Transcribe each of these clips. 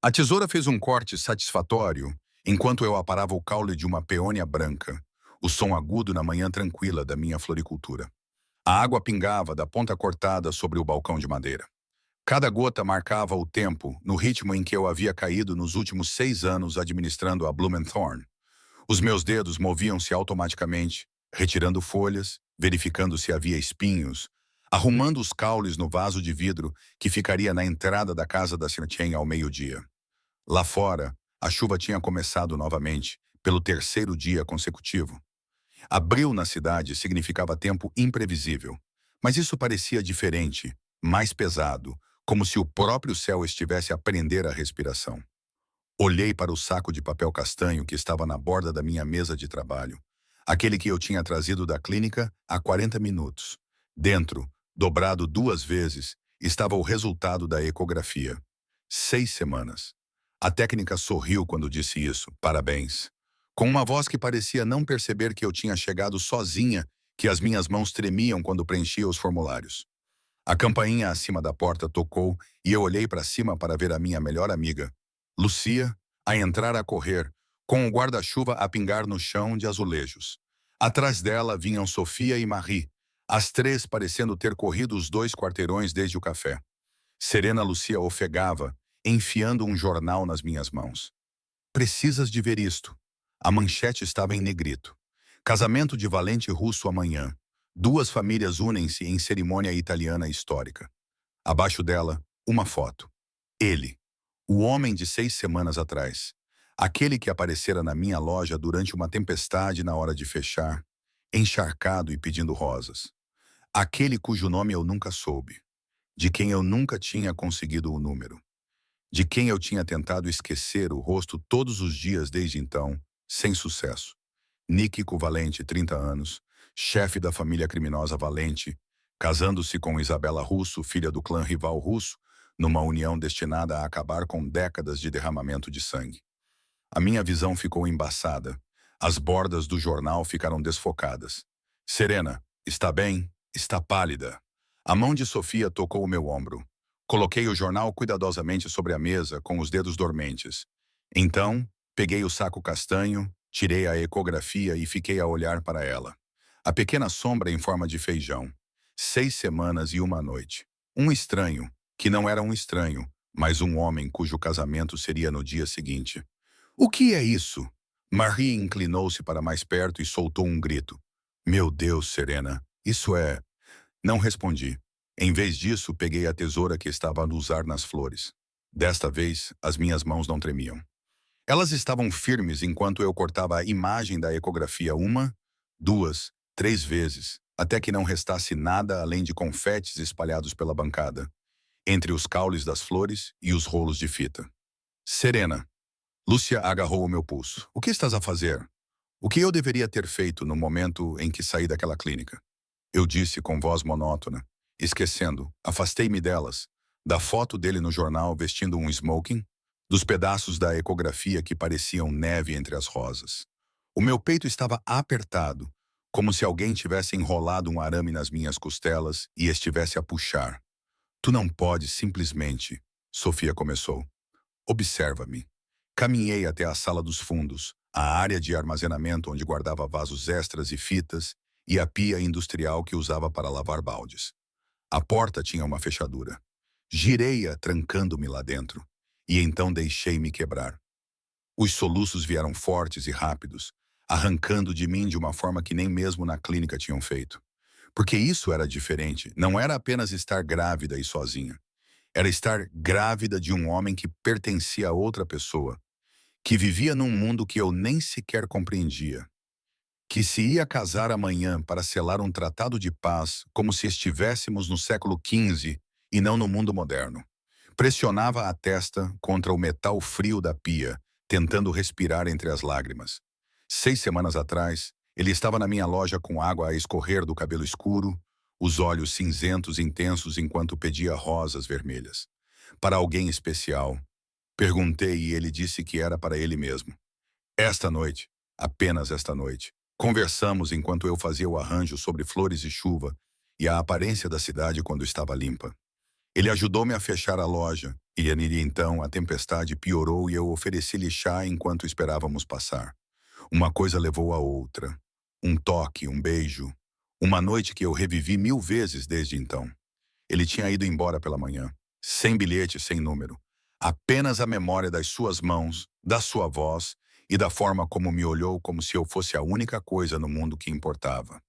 A tesoura fez um corte satisfatório enquanto eu aparava o caule de uma peônia branca, o som agudo na manhã tranquila da minha floricultura. A água pingava da ponta cortada sobre o balcão de madeira. Cada gota marcava o tempo no ritmo em que eu havia caído nos últimos 6 anos administrando a Blumenthorn. Os meus dedos moviam-se automaticamente, retirando folhas, verificando se havia espinhos, arrumando os caules no vaso de vidro que ficaria na entrada da casa da Sertien ao meio-dia. Lá fora, a chuva tinha começado novamente, pelo terceiro dia consecutivo. Abril na cidade significava tempo imprevisível, mas isso parecia diferente, mais pesado, como se o próprio céu estivesse a prender a respiração. Olhei para o saco de papel castanho que estava na borda da minha mesa de trabalho, aquele que eu tinha trazido da clínica há 40 minutos. Dentro, dobrado 2 vezes, estava o resultado da ecografia. 6 semanas. A técnica sorriu quando disse isso. Parabéns. Com uma voz que parecia não perceber que eu tinha chegado sozinha, que as minhas mãos tremiam quando preenchia os formulários. A campainha acima da porta tocou e eu olhei para cima para ver a minha melhor amiga, Lucia, a entrar a correr, com o guarda-chuva a pingar no chão de azulejos. Atrás dela vinham Sofia e Marie, as três parecendo ter corrido os 2 quarteirões desde o café. Serena Lucia ofegava, enfiando um jornal nas minhas mãos. Precisas de ver isto. A manchete estava em negrito. Casamento de valente russo amanhã. 2 famílias unem-se em cerimônia italiana histórica. Abaixo dela, uma foto. Ele, o homem de 6 semanas atrás. Aquele que aparecera na minha loja durante uma tempestade na hora de fechar, encharcado e pedindo rosas. Aquele cujo nome eu nunca soube. De quem eu nunca tinha conseguido o número. De quem eu tinha tentado esquecer o rosto todos os dias desde então, sem sucesso. Níquico Valente, 30 anos, chefe da família criminosa Valente, casando-se com Isabela Russo, filha do clã rival russo, numa união destinada a acabar com décadas de derramamento de sangue. A minha visão ficou embaçada. As bordas do jornal ficaram desfocadas. Serena, está bem? Está pálida. A mão de Sofia tocou o meu ombro. Coloquei o jornal cuidadosamente sobre a mesa, com os dedos dormentes. Então, peguei o saco castanho, tirei a ecografia e fiquei a olhar para ela. A pequena sombra em forma de feijão. 6 semanas e 1 noite. Um estranho, que não era um estranho, mas um homem cujo casamento seria no dia seguinte. O que é isso? Marie inclinou-se para mais perto e soltou um grito. Meu Deus, Serena, isso é... Não respondi. Em vez disso, peguei a tesoura que estava a usar nas flores. Desta vez, as minhas mãos não tremiam. Elas estavam firmes enquanto eu cortava a imagem da ecografia 1, 2, 3 vezes, até que não restasse nada além de confetes espalhados pela bancada, entre os caules das flores e os rolos de fita. Serena. Lúcia agarrou o meu pulso. O que estás a fazer? O que eu deveria ter feito no momento em que saí daquela clínica? Eu disse com voz monótona, esquecendo, afastei-me delas, da foto dele no jornal vestindo um smoking, dos pedaços da ecografia que pareciam neve entre as rosas. O meu peito estava apertado, como se alguém tivesse enrolado um arame nas minhas costelas e estivesse a puxar. Tu não podes simplesmente, Sofia começou. Observa-me. Caminhei até a sala dos fundos, a área de armazenamento onde guardava vasos extras e fitas, e a pia industrial que usava para lavar baldes. A porta tinha uma fechadura. Girei-a trancando-me lá dentro, e então deixei-me quebrar. Os soluços vieram fortes e rápidos, arrancando de mim de uma forma que nem mesmo na clínica tinham feito. Porque isso era diferente, não era apenas estar grávida e sozinha. Era estar grávida de um homem que pertencia a outra pessoa, que vivia num mundo que eu nem sequer compreendia, que se ia casar amanhã para selar um tratado de paz como se estivéssemos no século XV e não no mundo moderno. Pressionava a testa contra o metal frio da pia, tentando respirar entre as lágrimas. 6 semanas atrás, ele estava na minha loja com água a escorrer do cabelo escuro, os olhos cinzentos intensos enquanto pedia rosas vermelhas. Para alguém especial. Perguntei e ele disse que era para ele mesmo. Esta noite, apenas esta noite, conversamos enquanto eu fazia o arranjo sobre flores e chuva e a aparência da cidade quando estava limpa. Ele ajudou-me a fechar a loja E então a tempestade piorou e eu ofereci-lhe chá enquanto esperávamos passar. Uma coisa levou a outra. Um toque, um beijo. Uma noite que eu revivi 1000 vezes desde então. Ele tinha ido embora pela manhã. Sem bilhete, sem número. Apenas a memória das suas mãos, da sua voz e da forma como me olhou como se eu fosse a única coisa no mundo que importava.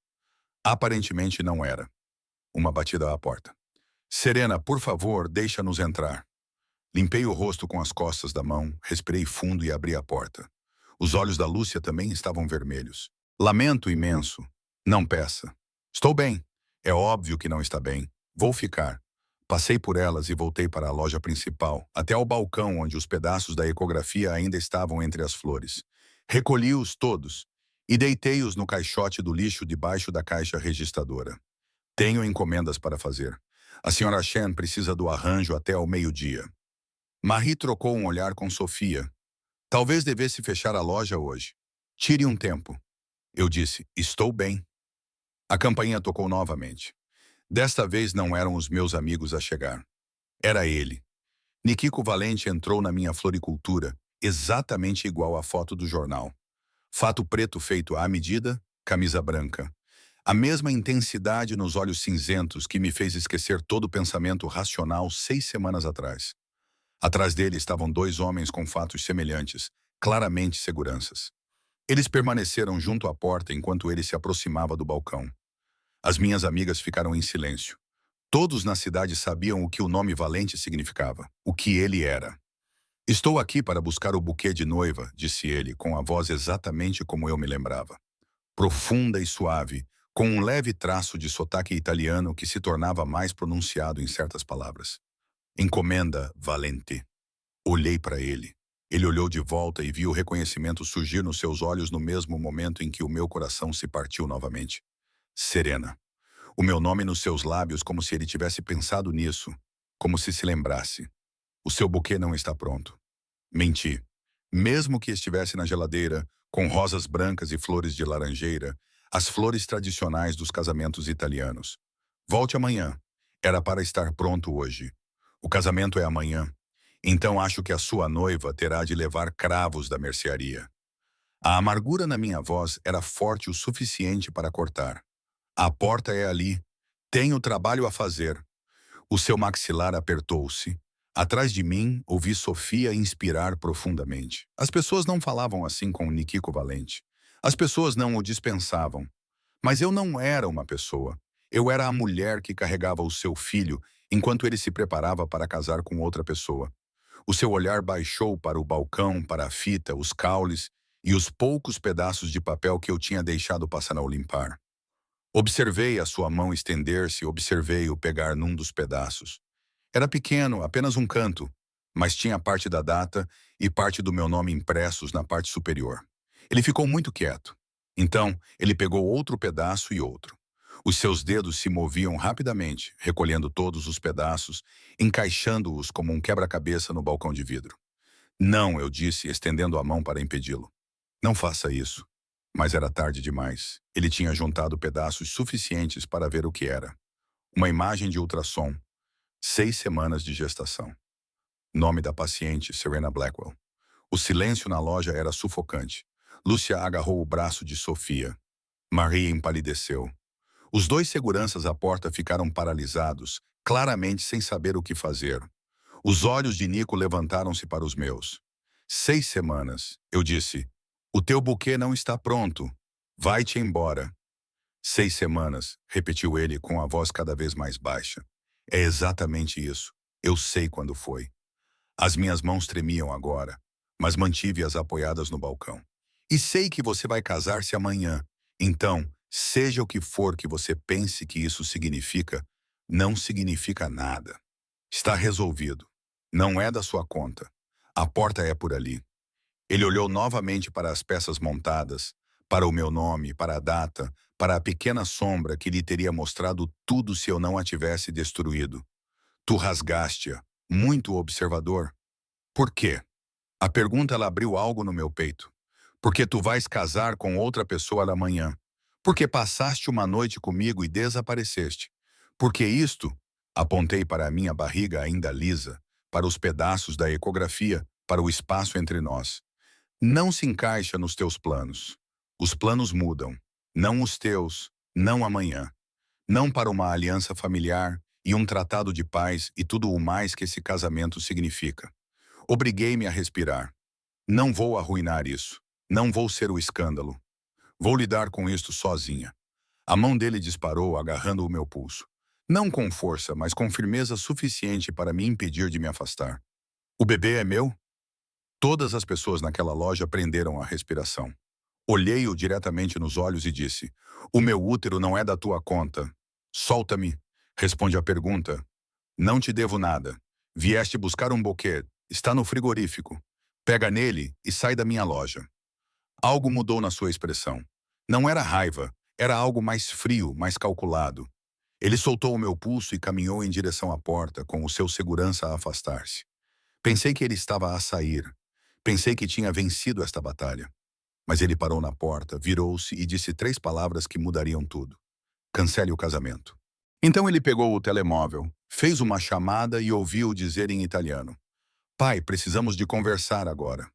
Aparentemente não era. Uma batida à porta. Serena, por favor, deixa-nos entrar. Limpei o rosto com as costas da mão, respirei fundo e abri a porta. Os olhos da Lúcia também estavam vermelhos. Lamento imenso. Não peça. Estou bem. É óbvio que não está bem. Vou ficar. Passei por elas e voltei para a loja principal, até ao balcão onde os pedaços da ecografia ainda estavam entre as flores. Recolhi-os todos e deitei-os no caixote do lixo debaixo da caixa registradora. Tenho encomendas para fazer. A senhora Chen precisa do arranjo até ao meio-dia. Marie trocou um olhar com Sofia. Talvez devesse fechar a loja hoje. Tire um tempo. Eu disse, estou bem. A campainha tocou novamente. Desta vez não eram os meus amigos a chegar. Era ele. Nikiko Valente entrou na minha floricultura, exatamente igual à foto do jornal. Fato preto feito à medida, camisa branca. A mesma intensidade nos olhos cinzentos que me fez esquecer todo o pensamento racional 6 semanas atrás. Atrás dele estavam 2 homens com fatos semelhantes, claramente seguranças. Eles permaneceram junto à porta enquanto ele se aproximava do balcão. As minhas amigas ficaram em silêncio. Todos na cidade sabiam o que o nome Valente significava, o que ele era. Estou aqui para buscar o buquê de noiva, disse ele, com a voz exatamente como eu me lembrava. Profunda e suave, com um leve traço de sotaque italiano que se tornava mais pronunciado em certas palavras. Encomenda, Valente. Olhei para ele. Ele olhou de volta e viu o reconhecimento surgir nos seus olhos no mesmo momento em que o meu coração se partiu novamente. Serena. O meu nome nos seus lábios como se ele tivesse pensado nisso, como se lembrasse. O seu buquê não está pronto. Menti. Mesmo que estivesse na geladeira, com rosas brancas e flores de laranjeira, as flores tradicionais dos casamentos italianos. Volte amanhã. Era para estar pronto hoje. O casamento é amanhã. Então acho que a sua noiva terá de levar cravos da mercearia. A amargura na minha voz era forte o suficiente para cortar. A porta é ali. Tenho trabalho a fazer. O seu maxilar apertou-se. Atrás de mim, ouvi Sofia inspirar profundamente. As pessoas não falavam assim com Nikiko Valente. As pessoas não o dispensavam. Mas eu não era uma pessoa. Eu era a mulher que carregava o seu filho enquanto ele se preparava para casar com outra pessoa. O seu olhar baixou para o balcão, para a fita, os caules e os poucos pedaços de papel que eu tinha deixado passar ao limpar. Observei a sua mão estender-se, observei-o pegar num dos pedaços. Era pequeno, apenas um canto, mas tinha parte da data e parte do meu nome impressos na parte superior. Ele ficou muito quieto. Então, ele pegou outro pedaço e outro. Os seus dedos se moviam rapidamente, recolhendo todos os pedaços, encaixando-os como um quebra-cabeça no balcão de vidro. Não, eu disse, estendendo a mão para impedi-lo. Não faça isso. Mas era tarde demais. Ele tinha juntado pedaços suficientes para ver o que era. Uma imagem de ultrassom. 6 semanas de gestação. Nome da paciente, Serena Blackwell. O silêncio na loja era sufocante. Lúcia agarrou o braço de Sofia. Marie empalideceu. Os 2 seguranças à porta ficaram paralisados, claramente sem saber o que fazer. Os olhos de Nico levantaram-se para os meus. 6 semanas, eu disse. O teu buquê não está pronto. Vai-te embora. 6 semanas, repetiu ele com a voz cada vez mais baixa. É exatamente isso. Eu sei quando foi. As minhas mãos tremiam agora, mas mantive-as apoiadas no balcão. E sei que você vai casar-se amanhã. Então, seja o que for que você pense que isso significa, não significa nada. Está resolvido. Não é da sua conta. A porta é por ali. Ele olhou novamente para as peças montadas, para o meu nome, para a data, para a pequena sombra que lhe teria mostrado tudo se eu não a tivesse destruído. Tu rasgaste-a, muito observador. Por quê? A pergunta ela abriu algo no meu peito. Porque tu vais casar com outra pessoa amanhã. Porque passaste uma noite comigo e desapareceste. Porque isto, apontei para a minha barriga ainda lisa, para os pedaços da ecografia, para o espaço entre nós. Não se encaixa nos teus planos. Os planos mudam. Não os teus, não amanhã. Não para uma aliança familiar e um tratado de paz e tudo o mais que esse casamento significa. Obriguei-me a respirar. Não vou arruinar isso. Não vou ser o escândalo. Vou lidar com isto sozinha. A mão dele disparou, agarrando o meu pulso. Não com força, mas com firmeza suficiente para me impedir de me afastar. O bebê é meu? Todas as pessoas naquela loja prenderam a respiração. Olhei-o diretamente nos olhos e disse: "O meu útero não é da tua conta. Solta-me", responde a pergunta. "Não te devo nada. Vieste buscar um buquê. Está no frigorífico. Pega nele e sai da minha loja." Algo mudou na sua expressão. Não era raiva, era algo mais frio, mais calculado. Ele soltou o meu pulso e caminhou em direção à porta, com o seu segurança a afastar-se. Pensei que ele estava a sair. Pensei que tinha vencido esta batalha. Mas ele parou na porta, virou-se e disse 3 palavras que mudariam tudo. Cancele o casamento. Então ele pegou o telemóvel, fez uma chamada e ouviu dizer em italiano: "Pai, precisamos de conversar agora."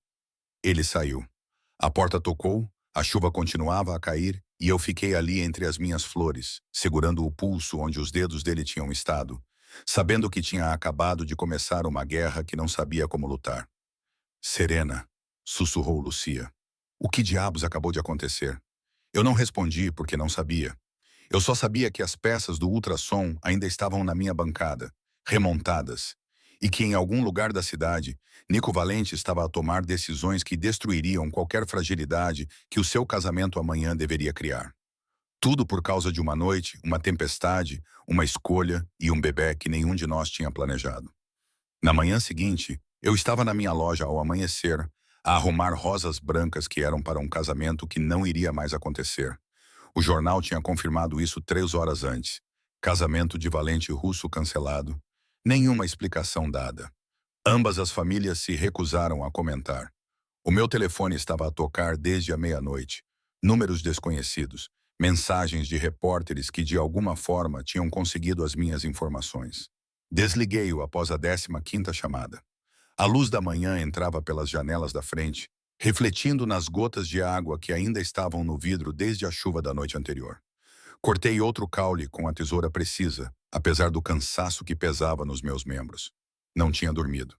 Ele saiu. A porta tocou, a chuva continuava a cair e eu fiquei ali entre as minhas flores, segurando o pulso onde os dedos dele tinham estado, sabendo que tinha acabado de começar uma guerra que não sabia como lutar. "Serena", sussurrou Lucia. "O que diabos acabou de acontecer?" Eu não respondi porque não sabia. Eu só sabia que as peças do ultrassom ainda estavam na minha bancada, remontadas, e que em algum lugar da cidade, Nico Valente estava a tomar decisões que destruiriam qualquer fragilidade que o seu casamento amanhã deveria criar. Tudo por causa de uma noite, uma tempestade, uma escolha e um bebê que nenhum de nós tinha planejado. Na manhã seguinte, eu estava na minha loja ao amanhecer, a arrumar rosas brancas que eram para um casamento que não iria mais acontecer. O jornal tinha confirmado isso 3 horas antes. Casamento de valente russo cancelado. Nenhuma explicação dada. Ambas as famílias se recusaram a comentar. O meu telefone estava a tocar desde a meia-noite. Números desconhecidos. Mensagens de repórteres que de alguma forma tinham conseguido as minhas informações. Desliguei-o após a 15ª chamada. A luz da manhã entrava pelas janelas da frente, refletindo nas gotas de água que ainda estavam no vidro desde a chuva da noite anterior. Cortei outro caule com a tesoura precisa, apesar do cansaço que pesava nos meus membros. Não tinha dormido.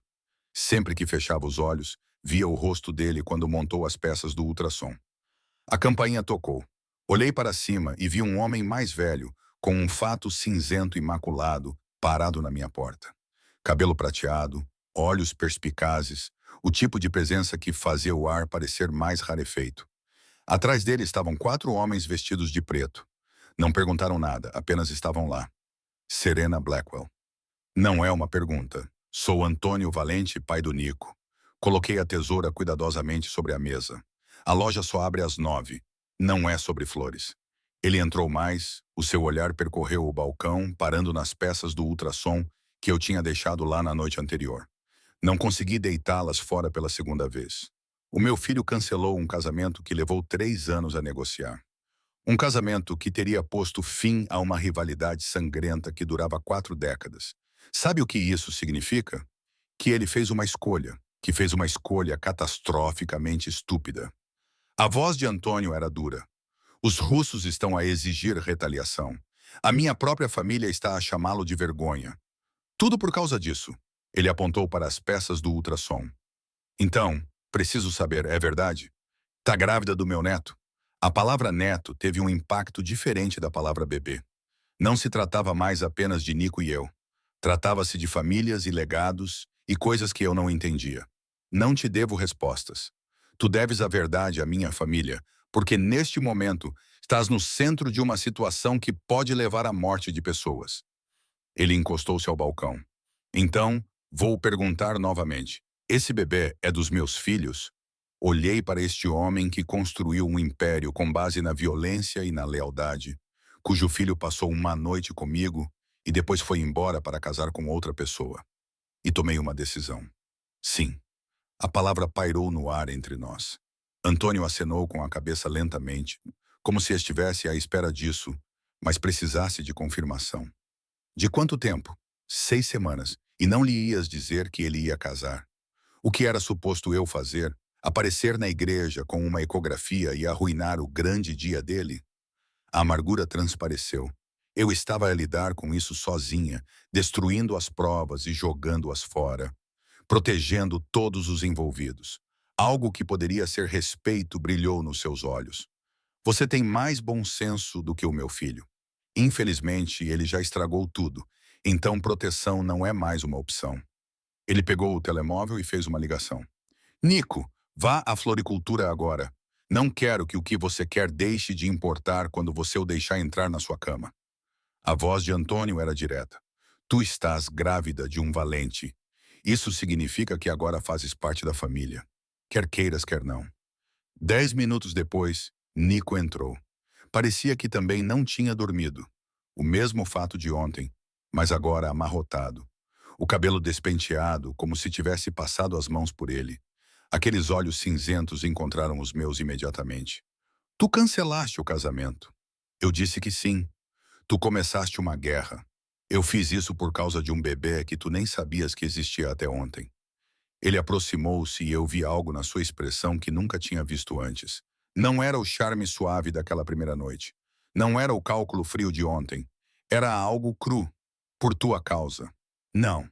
Sempre que fechava os olhos, via o rosto dele quando montou as peças do ultrassom. A campainha tocou. Olhei para cima e vi um homem mais velho, com um fato cinzento imaculado, parado na minha porta. Cabelo prateado, olhos perspicazes, o tipo de presença que fazia o ar parecer mais rarefeito. Atrás dele estavam 4 homens vestidos de preto. Não perguntaram nada, apenas estavam lá. Serena Blackwell. Não é uma pergunta. Sou Antônio Valente, pai do Nico. Coloquei a tesoura cuidadosamente sobre a mesa. A loja só abre às 9. Não é sobre flores. Ele entrou mais, o seu olhar percorreu o balcão, parando nas peças do ultrassom que eu tinha deixado lá na noite anterior. Não consegui deitá-las fora pela segunda vez. O meu filho cancelou um casamento que levou 3 anos a negociar. Um casamento que teria posto fim a uma rivalidade sangrenta que durava 4 décadas. Sabe o que isso significa? Que ele fez uma escolha, que fez uma escolha catastroficamente estúpida. A voz de Antônio era dura. Os russos estão a exigir retaliação. A minha própria família está a chamá-lo de vergonha. Tudo por causa disso. Ele apontou para as peças do ultrassom. Então, preciso saber, é verdade? Tá grávida do meu neto? A palavra neto teve um impacto diferente da palavra bebê. Não se tratava mais apenas de Nico e eu. Tratava-se de famílias e legados e coisas que eu não entendia. Não te devo respostas. Tu deves a verdade à minha família, porque neste momento estás no centro de uma situação que pode levar à morte de pessoas. Ele encostou-se ao balcão. Então, vou perguntar novamente. Esse bebê é dos meus filhos? Olhei para este homem que construiu um império com base na violência e na lealdade, cujo filho passou uma noite comigo e depois foi embora para casar com outra pessoa. E tomei uma decisão. Sim. A palavra pairou no ar entre nós. Antônio acenou com a cabeça lentamente, como se estivesse à espera disso, mas precisasse de confirmação. De quanto tempo? 6 semanas. E não lhe ias dizer que ele ia casar. O que era suposto eu fazer? Aparecer na igreja com uma ecografia e arruinar o grande dia dele? A amargura transpareceu. Eu estava a lidar com isso sozinha, destruindo as provas e jogando-as fora, protegendo todos os envolvidos. Algo que poderia ser respeito brilhou nos seus olhos. Você tem mais bom senso do que o meu filho. Infelizmente, ele já estragou tudo, então proteção não é mais uma opção. Ele pegou o telemóvel e fez uma ligação. Nico, vá à floricultura agora. Não quero que o que você quer deixe de importar quando você o deixar entrar na sua cama. A voz de Antônio era direta. Tu estás grávida de um valente. Isso significa que agora fazes parte da família. Quer queiras, quer não. 10 minutos depois, Nico entrou. Parecia que também não tinha dormido. O mesmo fato de ontem, mas agora amarrotado. O cabelo despenteado, como se tivesse passado as mãos por ele. Aqueles olhos cinzentos encontraram os meus imediatamente. Tu cancelaste o casamento. Eu disse que sim. Tu começaste uma guerra. Eu fiz isso por causa de um bebê que tu nem sabias que existia até ontem. Ele aproximou-se e eu vi algo na sua expressão que nunca tinha visto antes. Não era o charme suave daquela primeira noite. Não era o cálculo frio de ontem. Era algo cru. Por tua causa. Não.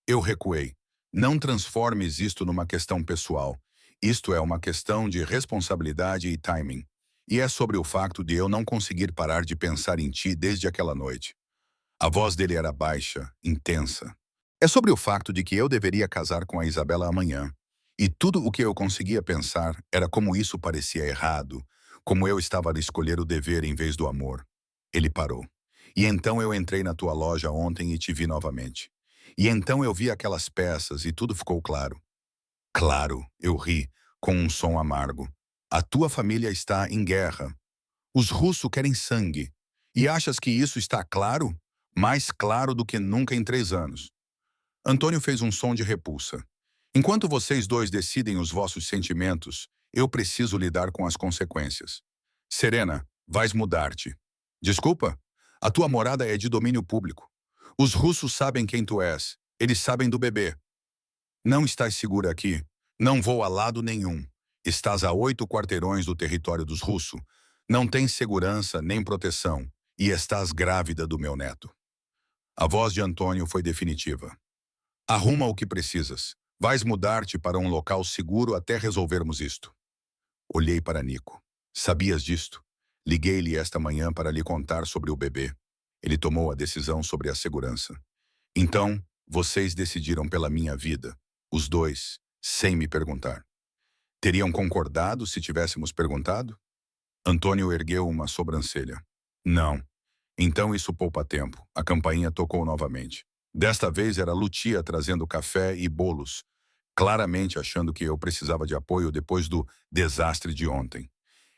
Eu recuei. Não transformes isto numa questão pessoal. Isto é uma questão de responsabilidade e timing. E é sobre o facto de eu não conseguir parar de pensar em ti desde aquela noite. A voz dele era baixa, intensa. É sobre o facto de que eu deveria casar com a Isabela amanhã. E tudo o que eu conseguia pensar era como isso parecia errado, como eu estava a escolher o dever em vez do amor. Ele parou. E então eu entrei na tua loja ontem e te vi novamente. E então eu vi aquelas peças e tudo ficou claro. Claro, eu ri, com um som amargo. A tua família está em guerra. Os russos querem sangue. E achas que isso está claro? Mais claro do que nunca em 3 anos. Antônio fez um som de repulsa. Enquanto vocês dois decidem os vossos sentimentos, eu preciso lidar com as consequências. Serena, vais mudar-te. Desculpa? A tua morada é de domínio público. Os russos sabem quem tu és. Eles sabem do bebê. Não estás segura aqui. Não vou a lado nenhum. Estás a 8 quarteirões do território dos russos. Não tens segurança nem proteção. E estás grávida do meu neto. A voz de Antônio foi definitiva. Arruma o que precisas. Vais mudar-te para um local seguro até resolvermos isto. Olhei para Nico. Sabias disto? Liguei-lhe esta manhã para lhe contar sobre o bebê. Ele tomou a decisão sobre a segurança. Então, vocês decidiram pela minha vida. Os dois, sem me perguntar. Teriam concordado se tivéssemos perguntado? Antônio ergueu uma sobrancelha. Não. Então isso poupa tempo. A campainha tocou novamente. Desta vez era Lucia trazendo café e bolos, claramente achando que eu precisava de apoio depois do desastre de ontem.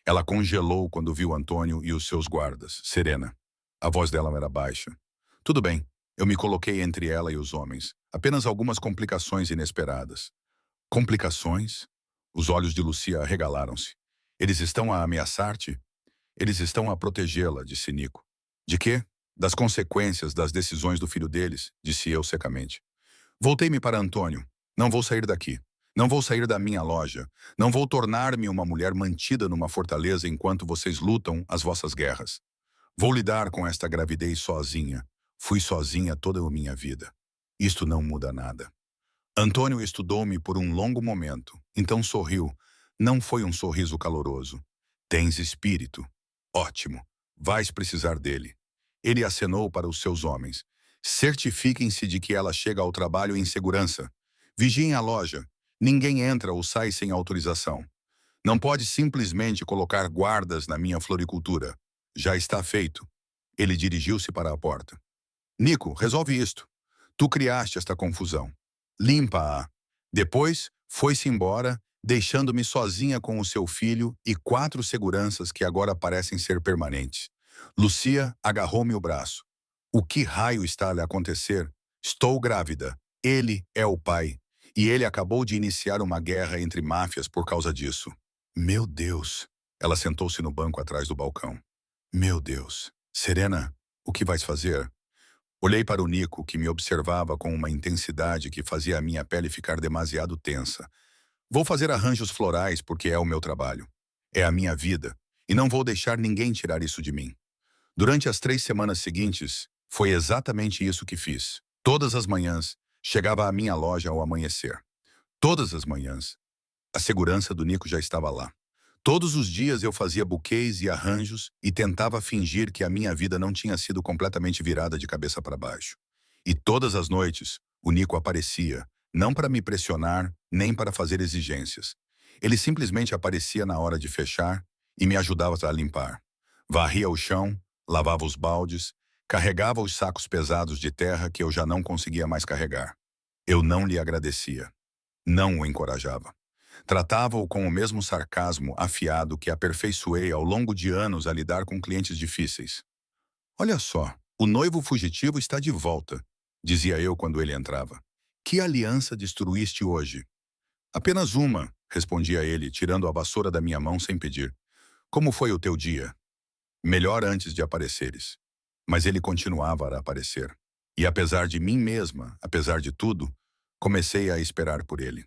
Ela congelou quando viu Antônio e os seus guardas. Serena. A voz dela era baixa. Tudo bem. Eu me coloquei entre ela e os homens. Apenas algumas complicações inesperadas. Complicações? Os olhos de Lucia arregalaram-se. Eles estão a ameaçar-te? Eles estão a protegê-la, disse Nico. De quê? Das consequências das decisões do filho deles, disse eu secamente. Voltei-me para Antônio. Não vou sair daqui. Não vou sair da minha loja. Não vou tornar-me uma mulher mantida numa fortaleza enquanto vocês lutam as vossas guerras. Vou lidar com esta gravidez sozinha. Fui sozinha toda a minha vida. Isto não muda nada. Antônio estudou-me por um longo momento, então sorriu. Não foi um sorriso caloroso. Tens espírito. Ótimo. Vais precisar dele. Ele acenou para os seus homens. Certifiquem-se de que ela chega ao trabalho em segurança. Vigiem a loja. Ninguém entra ou sai sem autorização. Não pode simplesmente colocar guardas na minha floricultura. Já está feito. Ele dirigiu-se para a porta. Nico, resolve isto. Tu criaste esta confusão. Limpa-a. Depois, foi-se embora, deixando-me sozinha com o seu filho e 4 seguranças que agora parecem ser permanentes. Lucia agarrou-me o braço. O que raio está a lhe acontecer? Estou grávida. Ele é o pai. E ele acabou de iniciar uma guerra entre máfias por causa disso. Meu Deus. Ela sentou-se no banco atrás do balcão. Meu Deus. Serena, o que vais fazer? Olhei para o Nico, que me observava com uma intensidade que fazia a minha pele ficar demasiado tensa. Vou fazer arranjos florais porque é o meu trabalho. É a minha vida. E não vou deixar ninguém tirar isso de mim. Durante as 3 semanas seguintes, foi exatamente isso que fiz. Todas as manhãs, chegava à minha loja ao amanhecer. Todas as manhãs, a segurança do Nico já estava lá. Todos os dias eu fazia buquês e arranjos e tentava fingir que a minha vida não tinha sido completamente virada de cabeça para baixo. E todas as noites, o Nico aparecia, não para me pressionar, nem para fazer exigências. Ele simplesmente aparecia na hora de fechar e me ajudava a limpar. Varria o chão, lavava os baldes, carregava os sacos pesados de terra que eu já não conseguia mais carregar. Eu não lhe agradecia, não o encorajava. Tratava-o com o mesmo sarcasmo afiado que aperfeiçoei ao longo de anos a lidar com clientes difíceis. Olha só, o noivo fugitivo está de volta, dizia eu quando ele entrava. Que aliança destruíste hoje? Apenas uma, respondia ele, tirando a vassoura da minha mão sem pedir. Como foi o teu dia? Melhor antes de apareceres. Mas ele continuava a aparecer. E apesar de mim mesma, apesar de tudo, comecei a esperar por ele.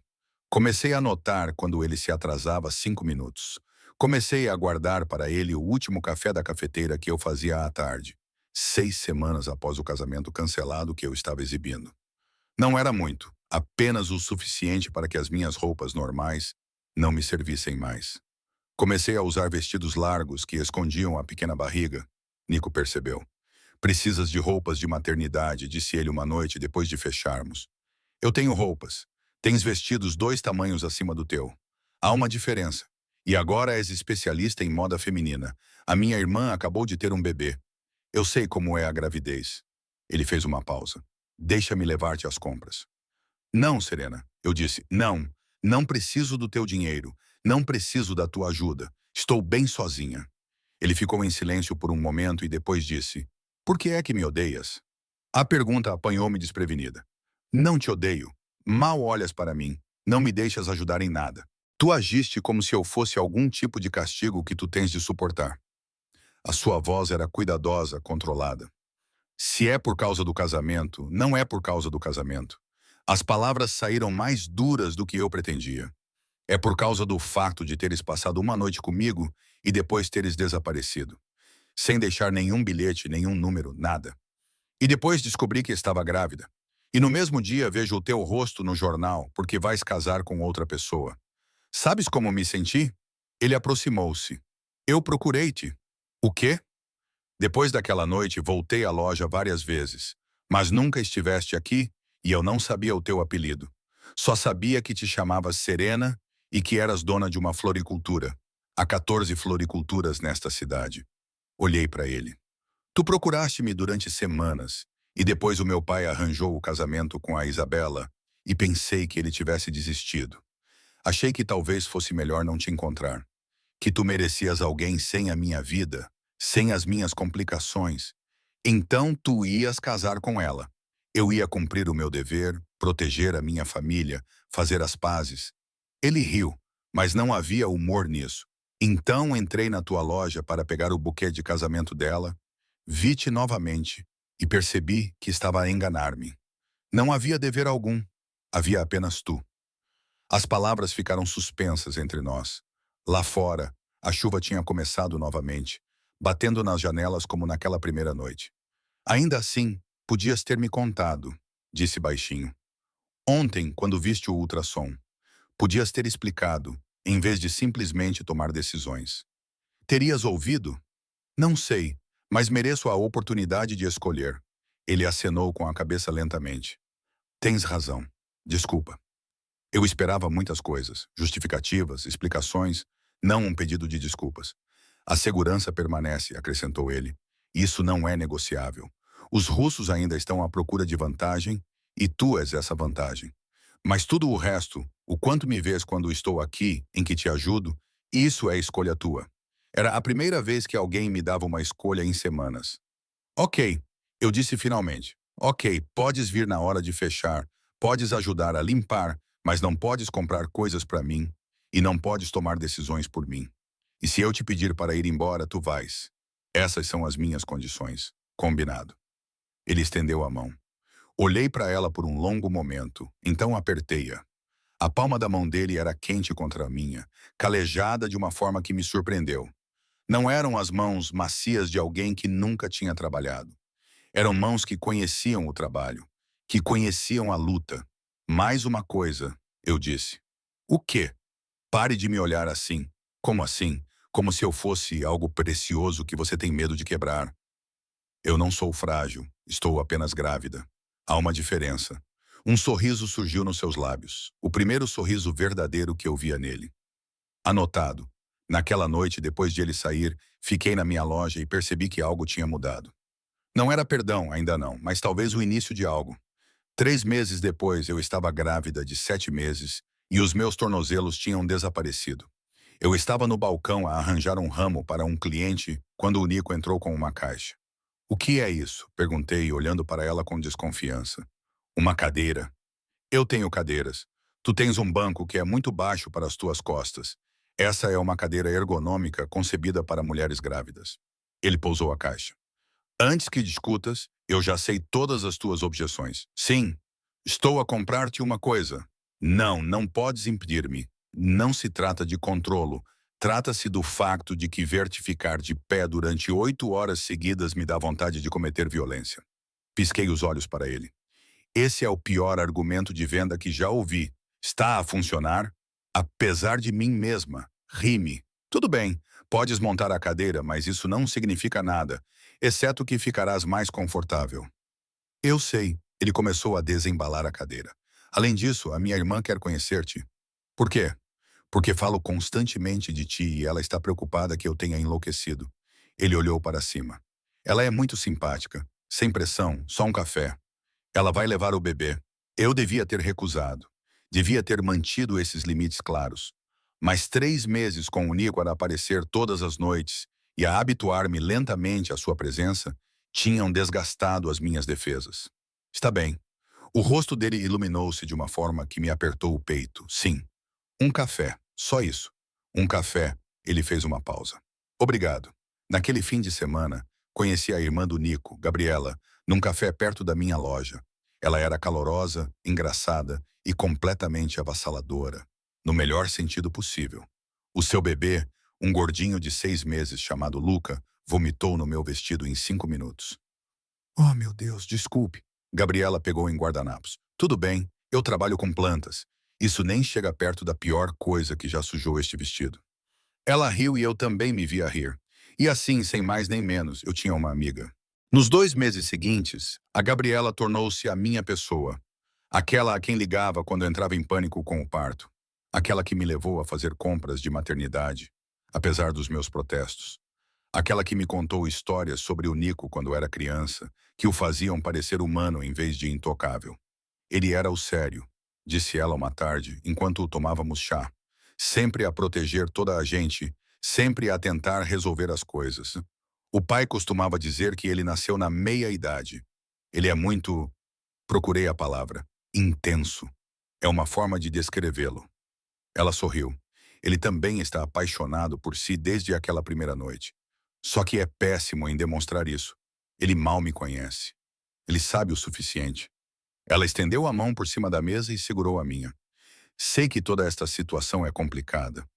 Comecei a notar quando ele se atrasava 5 minutos. Comecei a guardar para ele o último café da cafeteira que eu fazia à tarde, 6 semanas após o casamento cancelado que eu estava exibindo. Não era muito, apenas o suficiente para que as minhas roupas normais não me servissem mais. Comecei a usar vestidos largos que escondiam a pequena barriga. Nico percebeu. Precisas de roupas de maternidade, disse ele uma noite depois de fecharmos. Eu tenho roupas. Tens vestidos 2 tamanhos acima do teu. Há uma diferença. E agora és especialista em moda feminina. A minha irmã acabou de ter um bebê. Eu sei como é a gravidez. Ele fez uma pausa. Deixa-me levar-te às compras. Não, Serena. Eu disse, não. Não preciso do teu dinheiro. Não preciso da tua ajuda. Estou bem sozinha. Ele ficou em silêncio por um momento e depois disse, por que é que me odeias? A pergunta apanhou-me desprevenida. Não te odeio. Mal olhas para mim. Não me deixas ajudar em nada. Tu agiste como se eu fosse algum tipo de castigo que tu tens de suportar. A sua voz era cuidadosa, controlada. Se é por causa do casamento, não é por causa do casamento. As palavras saíram mais duras do que eu pretendia. É por causa do fato de teres passado uma noite comigo e depois teres desaparecido. Sem deixar nenhum bilhete, nenhum número, nada. E depois descobri que estava grávida. E no mesmo dia vejo o teu rosto no jornal porque vais casar com outra pessoa. Sabes como me senti? Ele aproximou-se. Eu procurei-te. O quê? Depois daquela noite voltei à loja várias vezes, mas nunca estiveste aqui e eu não sabia o teu apelido. Só sabia que te chamavas Serena e que eras dona de uma floricultura. Há 14 floriculturas nesta cidade. Olhei para ele. Tu procuraste-me durante semanas, e depois o meu pai arranjou o casamento com a Isabela, e pensei que ele tivesse desistido. Achei que talvez fosse melhor não te encontrar, que tu merecias alguém sem a minha vida, sem as minhas complicações. Então tu ias casar com ela. Eu ia cumprir o meu dever, proteger a minha família, fazer as pazes. Ele riu, mas não havia humor nisso. Então entrei na tua loja para pegar o buquê de casamento dela. Vi-te novamente e percebi que estava a enganar-me. Não havia dever algum, havia apenas tu. As palavras ficaram suspensas entre nós. Lá fora, a chuva tinha começado novamente, batendo nas janelas como naquela primeira noite. Ainda assim, podias ter me contado, disse baixinho. Ontem, quando viste o ultrassom, podias ter explicado, em vez de simplesmente tomar decisões. Terias ouvido? Não sei, mas mereço a oportunidade de escolher. Ele acenou com a cabeça lentamente. Tens razão. Desculpa. Eu esperava muitas coisas, justificativas, explicações, não um pedido de desculpas. A segurança permanece, acrescentou ele. Isso não é negociável. Os russos ainda estão à procura de vantagem e tu és essa vantagem. Mas tudo o resto, o quanto me vês quando estou aqui, em que te ajudo, isso é escolha tua. Era a primeira vez que alguém me dava uma escolha em semanas. Ok, eu disse finalmente. Ok, podes vir na hora de fechar, podes ajudar a limpar, mas não podes comprar coisas para mim e não podes tomar decisões por mim. E se eu te pedir para ir embora, tu vais. Essas são as minhas condições. Combinado. Ele estendeu a mão. Olhei para ela por um longo momento, então apertei-a. A palma da mão dele era quente contra a minha, calejada de uma forma que me surpreendeu. Não eram as mãos macias de alguém que nunca tinha trabalhado. Eram mãos que conheciam o trabalho, que conheciam a luta. Mais uma coisa, eu disse. O quê? Pare de me olhar assim. Como assim? Como se eu fosse algo precioso que você tem medo de quebrar. Eu não sou frágil, estou apenas grávida. Há uma diferença. Um sorriso surgiu nos seus lábios, o primeiro sorriso verdadeiro que eu via nele. Anotado. Naquela noite, depois de ele sair, fiquei na minha loja e percebi que algo tinha mudado. Não era perdão, ainda não, mas talvez o início de algo. 3 meses depois, eu estava grávida de 7 meses e os meus tornozelos tinham desaparecido. Eu estava no balcão a arranjar um ramo para um cliente quando o Nico entrou com uma caixa. O que é isso? Perguntei, olhando para ela com desconfiança. Uma cadeira. Eu tenho cadeiras. Tu tens um banco que é muito baixo para as tuas costas. Essa é uma cadeira ergonômica concebida para mulheres grávidas. Ele pousou a caixa. Antes que discutas, eu já sei todas as tuas objeções. Sim, estou a comprar-te uma coisa. Não, não podes impedir-me. Não se trata de controlo. Trata-se do facto de que ver-te ficar de pé durante 8 horas seguidas me dá vontade de cometer violência. Pisquei os olhos para ele. Esse é o pior argumento de venda que já ouvi. Está a funcionar? Apesar de mim mesma. Ri-me. Tudo bem, podes montar a cadeira, mas isso não significa nada, exceto que ficarás mais confortável. Eu sei. Ele começou a desembalar a cadeira. Além disso, a minha irmã quer conhecer-te. Por quê? Porque falo constantemente de ti e ela está preocupada que eu tenha enlouquecido. Ele olhou para cima. Ela é muito simpática. Sem pressão, só um café. Ela vai levar o bebê. Eu devia ter recusado. Devia ter mantido esses limites claros. Mas 3 meses com o Nico a aparecer todas as noites e a habituar-me lentamente à sua presença tinham desgastado as minhas defesas. Está bem. O rosto dele iluminou-se de uma forma que me apertou o peito. Sim. Um café. Só isso. Um café. Ele fez uma pausa. Obrigado. Naquele fim de semana, conheci a irmã do Nico, Gabriela, num café perto da minha loja. Ela era calorosa, engraçada e completamente avassaladora, no melhor sentido possível. O seu bebê, um gordinho de 6 meses chamado Luca, vomitou no meu vestido em 5 minutos. Oh, meu Deus, desculpe. Gabriela pegou em guardanapos. Tudo bem, eu trabalho com plantas. Isso nem chega perto da pior coisa que já sujou este vestido. Ela riu e eu também me vi a rir. E assim, sem mais nem menos, eu tinha uma amiga. Nos 2 meses seguintes, a Gabriela tornou-se a minha pessoa. Aquela a quem ligava quando entrava em pânico com o parto. Aquela que me levou a fazer compras de maternidade, apesar dos meus protestos. Aquela que me contou histórias sobre o Nico quando era criança, que o faziam parecer humano em vez de intocável. Ele era o sério, disse ela uma tarde, enquanto tomávamos chá. Sempre a proteger toda a gente, sempre a tentar resolver as coisas. O pai costumava dizer que ele nasceu na meia-idade. Ele é muito, procurei a palavra, intenso. É uma forma de descrevê-lo. Ela sorriu. Ele também está apaixonado por si desde aquela primeira noite. Só que é péssimo em demonstrar isso. Ele mal me conhece. Ele sabe o suficiente. Ela estendeu a mão por cima da mesa e segurou a minha. Sei que toda esta situação é complicada.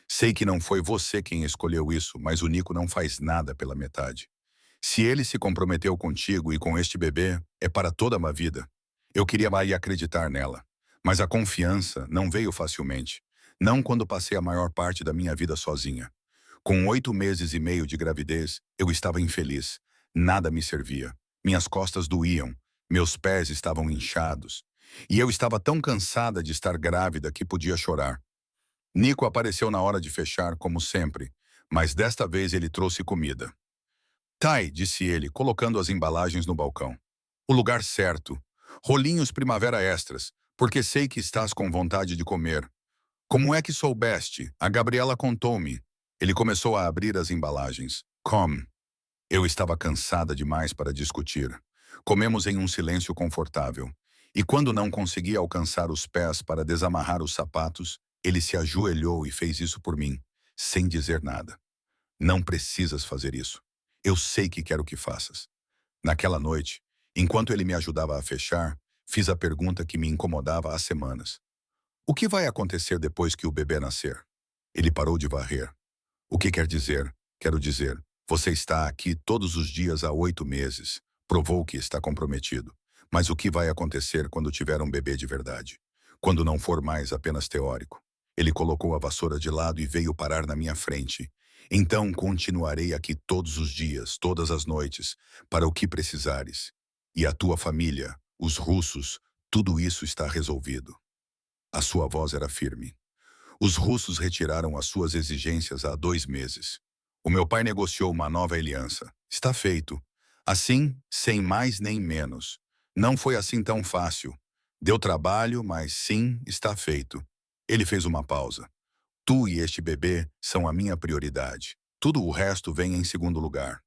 Sei que não foi você quem escolheu isso, mas o Nico não faz nada pela metade. Se ele se comprometeu contigo e com este bebê, é para toda uma vida. Eu queria mais acreditar nela. Mas a confiança não veio facilmente. Não quando passei a maior parte da minha vida sozinha. Com 8 meses e meio de gravidez, eu estava infeliz. Nada me servia. Minhas costas doíam. Meus pés estavam inchados. E eu estava tão cansada de estar grávida que podia chorar. Nico apareceu na hora de fechar, como sempre, mas desta vez ele trouxe comida. Tai, disse ele, colocando as embalagens no balcão. O lugar certo. Rolinhos primavera extras, porque sei que estás com vontade de comer. Como é que soubeste? A Gabriela contou-me. Ele começou a abrir as embalagens. Come. Eu estava cansada demais para discutir. Comemos em um silêncio confortável. E quando não conseguia alcançar os pés para desamarrar os sapatos, ele se ajoelhou e fez isso por mim, sem dizer nada. Não precisas fazer isso. Eu sei que quero que faças. Naquela noite, Enquanto ele me ajudava a fechar, fiz a pergunta que me incomodava há semanas. O que vai acontecer depois que o bebê nascer? Ele parou de varrer. O que quer dizer? Quero dizer, você está aqui todos os dias há 8 meses. Provou que está comprometido. Mas o que vai acontecer quando tiver um bebê de verdade? Quando não for mais apenas teórico? Ele colocou a vassoura de lado e veio parar na minha frente. Então continuarei aqui todos os dias, todas as noites, para o que precisares. E a tua família, os russos, tudo isso está resolvido. A sua voz era firme. Os russos retiraram as suas exigências há 2 meses. O meu pai negociou uma nova aliança. Está feito. Assim, sem mais nem menos. Não foi assim tão fácil. Deu trabalho, mas sim, está feito. Ele fez uma pausa. Tu e este bebê são a minha prioridade. Tudo o resto vem em segundo lugar.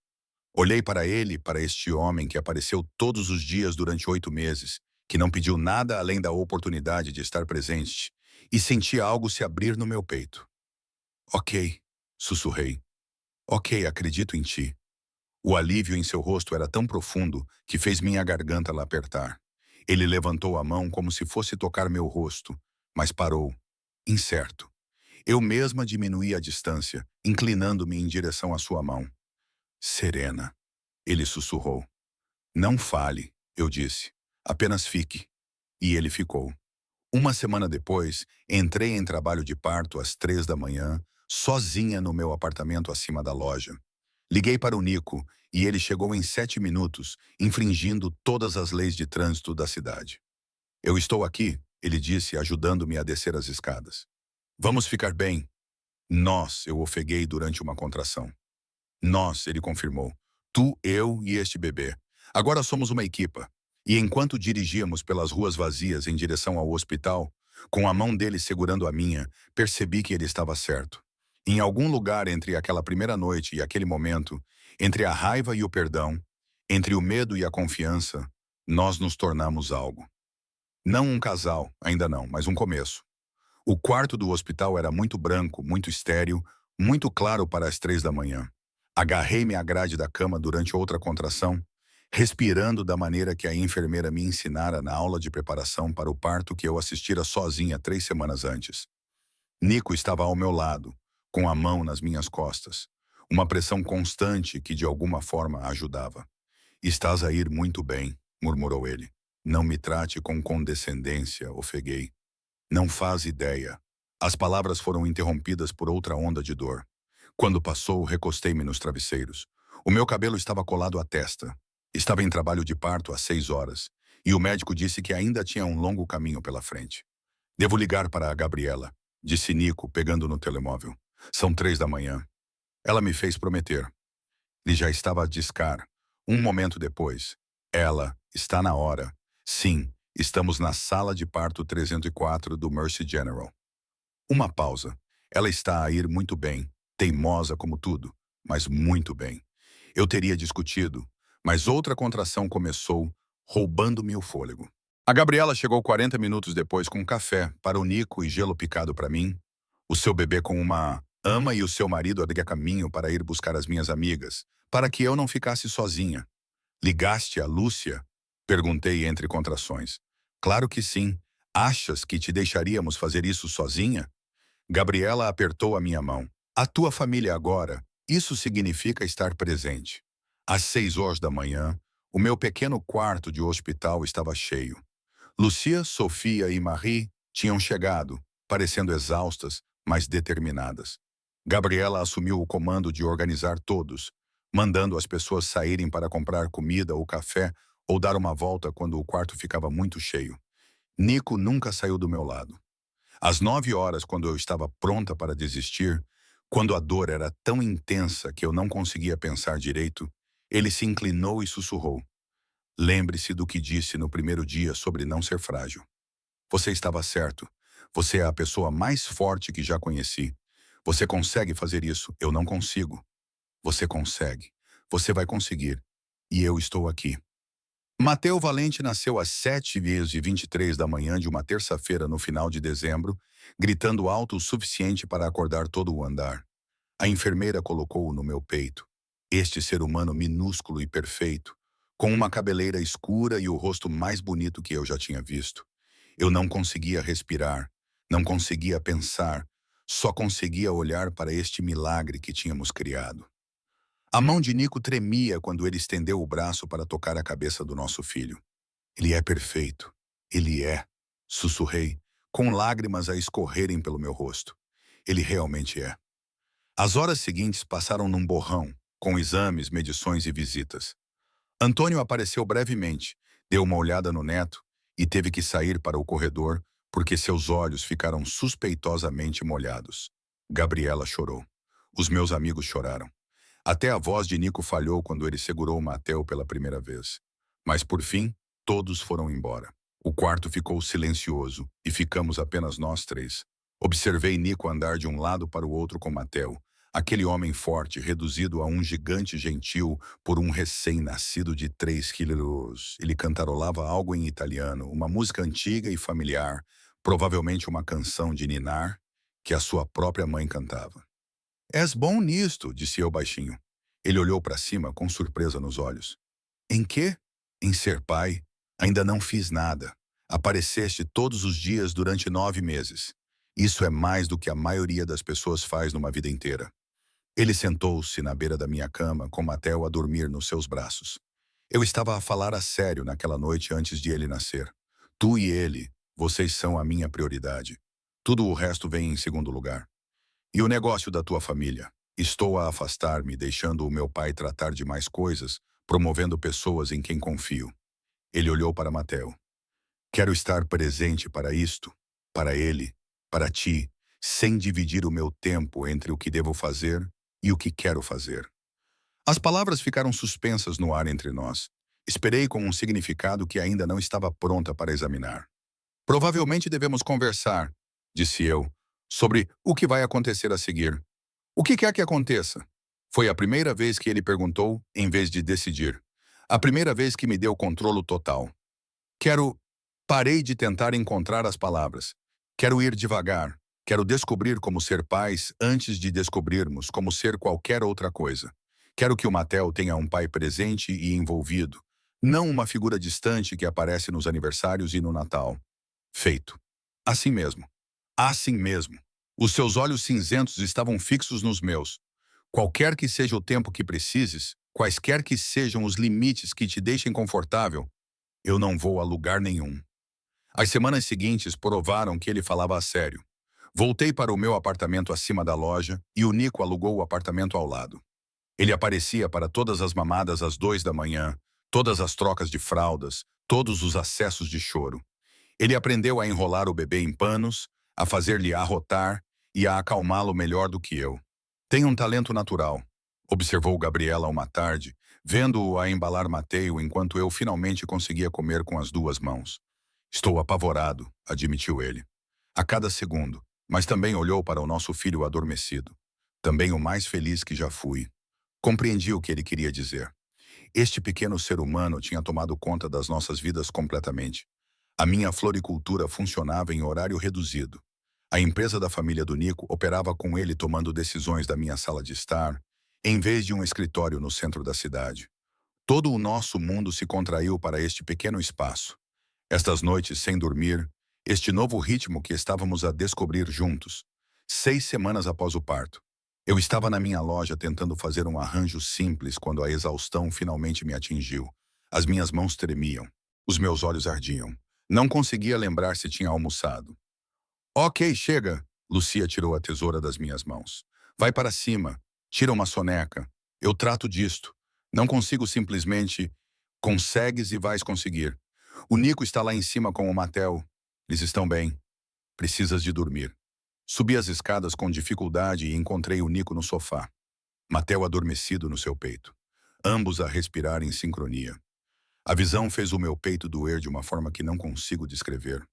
Olhei para ele, para este homem que apareceu todos os dias durante 8 meses, que não pediu nada além da oportunidade de estar presente, e senti algo se abrir no meu peito. Ok, sussurrei. Ok, acredito em ti. O alívio em seu rosto era tão profundo que fez minha garganta lá apertar. Ele levantou a mão como se fosse tocar meu rosto, mas parou, incerto. Eu mesma diminuí a distância, inclinando-me em direção à sua mão. Serena, ele sussurrou. Não fale, eu disse. Apenas fique. E ele ficou. Uma semana depois, entrei em trabalho de parto às 3 da manhã, sozinha no meu apartamento acima da loja. Liguei para o Nico e ele chegou em 7 minutos, infringindo todas as leis de trânsito da cidade. Eu estou aqui, ele disse, ajudando-me a descer as escadas. Vamos ficar bem. Nós, eu ofeguei durante uma contração. Nós, ele confirmou. Tu, eu e este bebê. Agora somos uma equipa. E enquanto dirigíamos pelas ruas vazias em direção ao hospital, com a mão dele segurando a minha, percebi que ele estava certo. Em algum lugar entre aquela primeira noite e aquele momento, entre a raiva e o perdão, entre o medo e a confiança, nós nos tornamos algo. Não um casal, ainda não, mas um começo. O quarto do hospital era muito branco, muito estéril, muito claro para as 3 da manhã. Agarrei-me à grade da cama durante outra contração, respirando da maneira que a enfermeira me ensinara na aula de preparação para o parto que eu assistira sozinha 3 semanas antes. Nico estava ao meu lado, com a mão nas minhas costas, uma pressão constante que de alguma forma ajudava. Estás a ir muito bem, murmurou ele. Não me trate com condescendência, ofeguei. Não faz ideia. As palavras foram interrompidas por outra onda de dor. Quando passou, recostei-me nos travesseiros. O meu cabelo estava colado à testa. Estava em trabalho de parto há 6 horas, e o médico disse que ainda tinha um longo caminho pela frente. Devo ligar para a Gabriela, disse Nico, pegando no telemóvel. São 3 da manhã. Ela me fez prometer. Ele já estava a discar. Um momento depois. Ela, está na hora. Sim, estamos na sala de parto 304 do Mercy General. Uma pausa. Ela está a ir muito bem, teimosa como tudo, mas muito bem. Eu teria discutido, mas outra contração começou, roubando-me o fôlego. A Gabriela chegou 40 minutos depois com café para o Nico e gelo picado para mim, o seu bebê com uma ama e o seu marido a caminho para ir buscar as minhas amigas, para que eu não ficasse sozinha. Ligaste a Lúcia? Perguntei entre contrações. Claro que sim. Achas que te deixaríamos fazer isso sozinha? Gabriela apertou a minha mão. A tua família agora, isso significa estar presente. Às 6 horas da manhã, o meu pequeno quarto de hospital estava cheio. Lucia, Sofia e Marie tinham chegado, parecendo exaustas, mas determinadas. Gabriela assumiu o comando de organizar todos, mandando as pessoas saírem para comprar comida ou café ou dar uma volta quando o quarto ficava muito cheio. Nico nunca saiu do meu lado. Às 9 horas, quando eu estava pronta para desistir, quando a dor era tão intensa que eu não conseguia pensar direito, ele se inclinou e sussurrou. Lembre-se do que disse no primeiro dia sobre não ser frágil. Você estava certo. Você é a pessoa mais forte que já conheci. Você consegue fazer isso. Eu não consigo. Você consegue. Você vai conseguir. E eu estou aqui. Mateu Valente nasceu às 7h23 da manhã de uma terça-feira no final de dezembro, gritando alto o suficiente para acordar todo o andar. A enfermeira colocou-o no meu peito. Este ser humano minúsculo e perfeito, com uma cabeleira escura e o rosto mais bonito que eu já tinha visto. Eu não conseguia respirar, não conseguia pensar, só conseguia olhar para este milagre que tínhamos criado. A mão de Nico tremia quando ele estendeu o braço para tocar a cabeça do nosso filho. Ele é perfeito. Ele é, sussurrei, com lágrimas a escorrerem pelo meu rosto. Ele realmente é. As horas seguintes passaram num borrão, com exames, medições e visitas. Antônio apareceu brevemente, deu uma olhada no neto e teve que sair para o corredor porque seus olhos ficaram suspeitosamente molhados. Gabriela chorou. Os meus amigos choraram. Até a voz de Nico falhou quando ele segurou o Mateu pela primeira vez. Mas por fim, todos foram embora. O quarto ficou silencioso e ficamos apenas nós três. Observei Nico andar de um lado para o outro com Mateu, aquele homem forte reduzido a um gigante gentil por um recém-nascido de 3 quilos. Ele cantarolava algo em italiano, uma música antiga e familiar, provavelmente uma canção de ninar que a sua própria mãe cantava. És bom nisto, disse eu baixinho. Ele olhou para cima com surpresa nos olhos. Em quê? Em ser pai. Ainda não fiz nada. Apareceste todos os dias durante 9 meses. Isso é mais do que a maioria das pessoas faz numa vida inteira. Ele sentou-se na beira da minha cama, com Mateo a dormir nos seus braços. Eu estava a falar a sério naquela noite antes de ele nascer. Tu e ele, vocês são a minha prioridade. Tudo o resto vem em segundo lugar. E o negócio da tua família? Estou a afastar-me, deixando o meu pai tratar de mais coisas, promovendo pessoas em quem confio. Ele olhou para Mateo. Quero estar presente para isto, para ele, para ti, sem dividir o meu tempo entre o que devo fazer e o que quero fazer. As palavras ficaram suspensas no ar entre nós. Esperei com um significado que ainda não estava pronta para examinar. Provavelmente devemos conversar, disse eu, sobre o que vai acontecer a seguir. O que quer que aconteça? Foi a primeira vez que ele perguntou, em vez de decidir. A primeira vez que me deu controle total. Quero... Parei de tentar encontrar as palavras. Quero ir devagar. Quero descobrir como ser pais antes de descobrirmos como ser qualquer outra coisa. Quero que o Mateo tenha um pai presente e envolvido, não uma figura distante que aparece nos aniversários e no Natal. Feito. Assim mesmo. Assim mesmo. Os seus olhos cinzentos estavam fixos nos meus. Qualquer que seja o tempo que precises, quaisquer que sejam os limites que te deixem confortável, eu não vou a lugar nenhum. As semanas seguintes provaram que ele falava a sério. Voltei para o meu apartamento acima da loja e o Nico alugou o apartamento ao lado. Ele aparecia para todas as mamadas às 2 da manhã, todas as trocas de fraldas, todos os acessos de choro. Ele aprendeu a enrolar o bebê em panos, a fazer-lhe arrotar e a acalmá-lo melhor do que eu. Tem um talento natural, observou Gabriela uma tarde, vendo-o a embalar Mateo enquanto eu finalmente conseguia comer com as 2 mãos. Estou apavorado, admitiu ele. A cada segundo, mas também olhou para o nosso filho adormecido. Também o mais feliz que já fui. Compreendi o que ele queria dizer. Este pequeno ser humano tinha tomado conta das nossas vidas completamente. A minha floricultura funcionava em horário reduzido. A empresa da família do Nico operava com ele tomando decisões da minha sala de estar, em vez de um escritório no centro da cidade. Todo o nosso mundo se contraiu para este pequeno espaço. Estas noites sem dormir, este novo ritmo que estávamos a descobrir juntos. 6 semanas após o parto. Eu estava na minha loja tentando fazer um arranjo simples quando a exaustão finalmente me atingiu. As minhas mãos tremiam. Os meus olhos ardiam. Não conseguia lembrar se tinha almoçado. Ok, chega. Lucia tirou a tesoura das minhas mãos. Vai para cima. Tira uma soneca. Eu trato disto. Não consigo simplesmente... Consegues e vais conseguir. O Nico está lá em cima com o Mateo. Eles estão bem. Precisas de dormir. Subi as escadas com dificuldade e encontrei o Nico no sofá. Mateo adormecido no seu peito. Ambos a respirar em sincronia. A visão fez o meu peito doer de uma forma que não consigo descrever.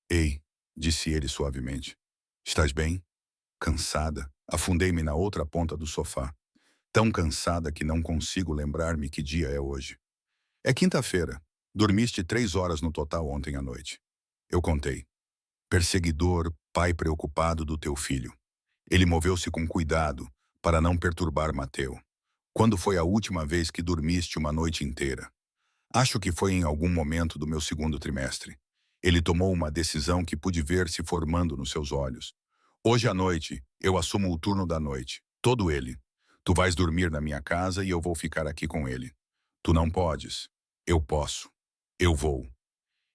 Ei, disse ele suavemente. Estás bem? Cansada. Afundei-me na outra ponta do sofá. Tão cansada que não consigo lembrar-me que dia é hoje. É quinta-feira. Dormiste 3 horas no total ontem à noite. Eu contei. Perseguidor, pai preocupado do teu filho. Ele moveu-se com cuidado para não perturbar Mateo. Quando foi a última vez que dormiste uma noite inteira? Acho que foi em algum momento do meu segundo trimestre. Ele tomou uma decisão que pude ver se formando nos seus olhos. Hoje à noite, eu assumo o turno da noite. Todo ele. Tu vais dormir na minha casa e eu vou ficar aqui com ele. Tu não podes. Eu posso. Eu vou.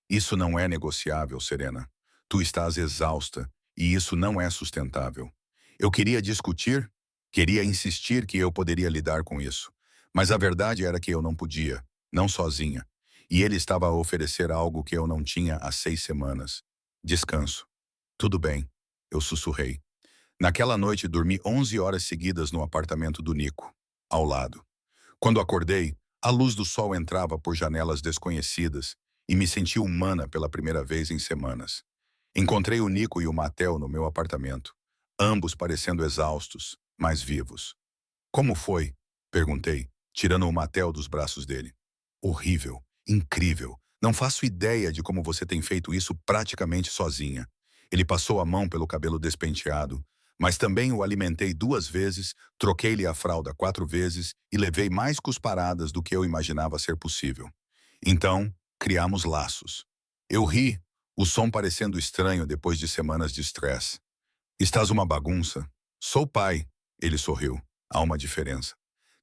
Isso não é negociável, Serena. Tu estás exausta e isso não é sustentável. Eu queria discutir, queria insistir que eu poderia lidar com isso. Mas a verdade era que eu não podia, não sozinha. E ele estava a oferecer algo que eu não tinha há 6 semanas. Descanso. Tudo bem, eu sussurrei. Naquela noite dormi 11 horas seguidas no apartamento do Nico, ao lado. Quando acordei, a luz do sol entrava por janelas desconhecidas e me senti humana pela primeira vez em semanas. Encontrei o Nico e o Matel no meu apartamento, ambos parecendo exaustos, mas vivos. Como foi? Perguntei, tirando o Matel dos braços dele. Horrível, incrível. Não faço ideia de como você tem feito isso praticamente sozinha. Ele passou a mão pelo cabelo despenteado, mas também o alimentei 2 vezes, troquei-lhe a fralda 4 vezes e levei mais cusparadas do que eu imaginava ser possível. Então, criamos laços. Eu ri, o som parecendo estranho depois de semanas de estresse. Estás uma bagunça? Sou pai, ele sorriu. Há uma diferença.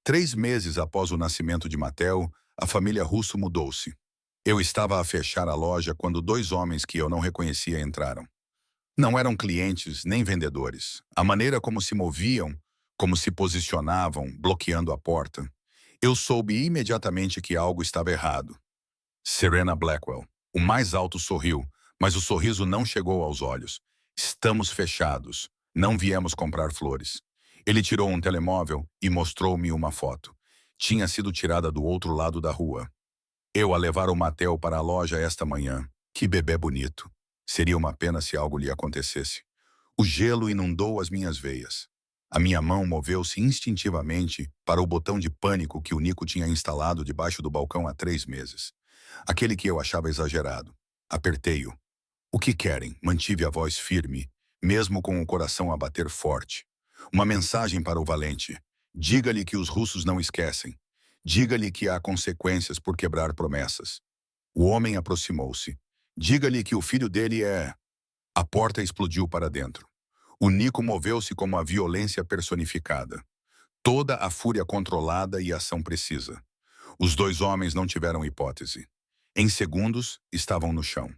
3 meses após o nascimento de Matel, a família Russo mudou-se. Eu estava a fechar a loja quando 2 homens que eu não reconhecia entraram. Não eram clientes nem vendedores. A maneira como se moviam, como se posicionavam, bloqueando a porta. Eu soube imediatamente que algo estava errado. Serena Blackwell. O mais alto sorriu, mas o sorriso não chegou aos olhos. Estamos fechados. Não viemos comprar flores. Ele tirou um telemóvel e mostrou-me uma foto. Tinha sido tirada do outro lado da rua. Eu a levar o Matel para a loja esta manhã. Que bebê bonito. Seria uma pena se algo lhe acontecesse. O gelo inundou as minhas veias. A minha mão moveu-se instintivamente para o botão de pânico que o Nico tinha instalado debaixo do balcão há 3 meses. Aquele que eu achava exagerado. Apertei-o. O que querem? Mantive a voz firme, mesmo com o coração a bater forte. Uma mensagem para o valente. Diga-lhe que os russos não esquecem. Diga-lhe que há consequências por quebrar promessas. O homem aproximou-se. Diga-lhe que o filho dele é... A porta explodiu para dentro. O Nico moveu-se como a violência personificada. Toda a fúria controlada e ação precisa. Os 2 homens não tiveram hipótese. Em segundos, estavam no chão.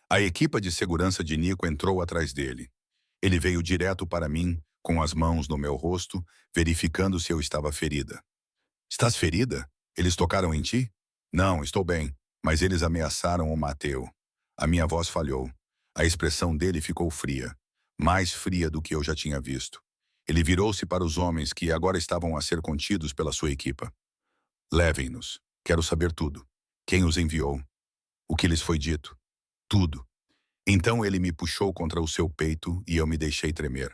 A equipa de segurança de Nico entrou atrás dele. Ele veio direto para mim, com as mãos no meu rosto, verificando se eu estava ferida. Estás ferida? Eles tocaram em ti? Não, estou bem, mas eles ameaçaram o Mateu. A minha voz falhou. A expressão dele ficou fria, mais fria do que eu já tinha visto. Ele virou-se para os homens que agora estavam a ser contidos pela sua equipa. Levem-nos. Quero saber tudo. Quem os enviou? O que lhes foi dito? Tudo. Então ele me puxou contra o seu peito e eu me deixei tremer.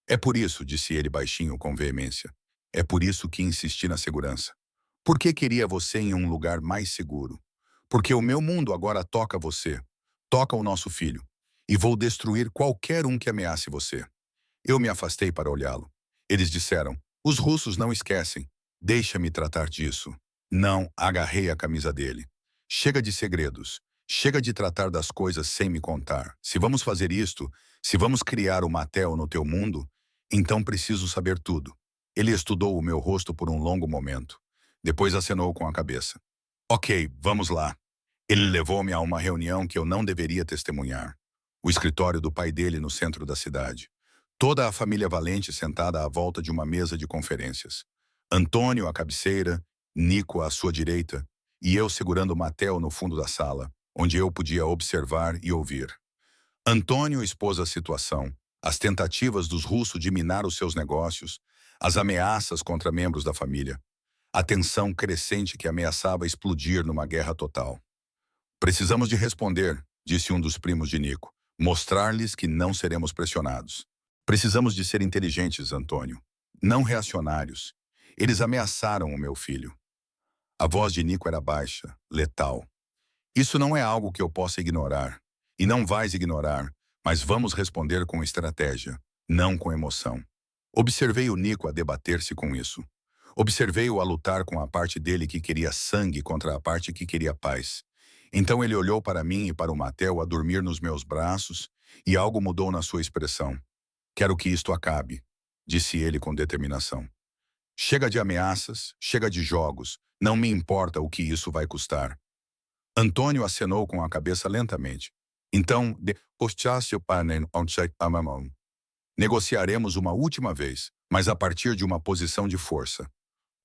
É por isso, disse ele baixinho com veemência. É por isso que insisti na segurança. Por que queria você em um lugar mais seguro? Porque o meu mundo agora toca você. Toca o nosso filho. E vou destruir qualquer um que ameace você. Eu me afastei para olhá-lo. Eles disseram, os russos não esquecem. Deixa-me tratar disso. Não, agarrei a camisa dele. Chega de segredos. Chega de tratar das coisas sem me contar. Se vamos fazer isto, se vamos criar o Matel no teu mundo, então preciso saber tudo. Ele estudou o meu rosto por um longo momento. Depois acenou com a cabeça. Ok, vamos lá. Ele levou-me a uma reunião que eu não deveria testemunhar. O escritório do pai dele no centro da cidade. Toda a família Valente sentada à volta de uma mesa de conferências. Antônio à cabeceira, Nico à sua direita, e eu segurando Matel no fundo da sala, onde eu podia observar e ouvir. Antônio expôs a situação, as tentativas dos russos de minar os seus negócios, as ameaças contra membros da família, a tensão crescente que ameaçava explodir numa guerra total. Precisamos de responder, disse um dos primos de Nico, mostrar-lhes que não seremos pressionados. Precisamos de ser inteligentes, Antônio, não reacionários. Eles ameaçaram o meu filho. A voz de Nico era baixa, letal. Isso não é algo que eu possa ignorar. E não vais ignorar, mas vamos responder com estratégia, não com emoção. Observei o Nico a debater-se com isso. Observei-o a lutar com a parte dele que queria sangue contra a parte que queria paz. Então ele olhou para mim e para o Mateo a dormir nos meus braços, e algo mudou na sua expressão. Quero que isto acabe, disse ele com determinação. Chega de ameaças, chega de jogos, não me importa o que isso vai custar. Antônio acenou com a cabeça lentamente. Então, negociaremos uma última vez, mas a partir de uma posição de força.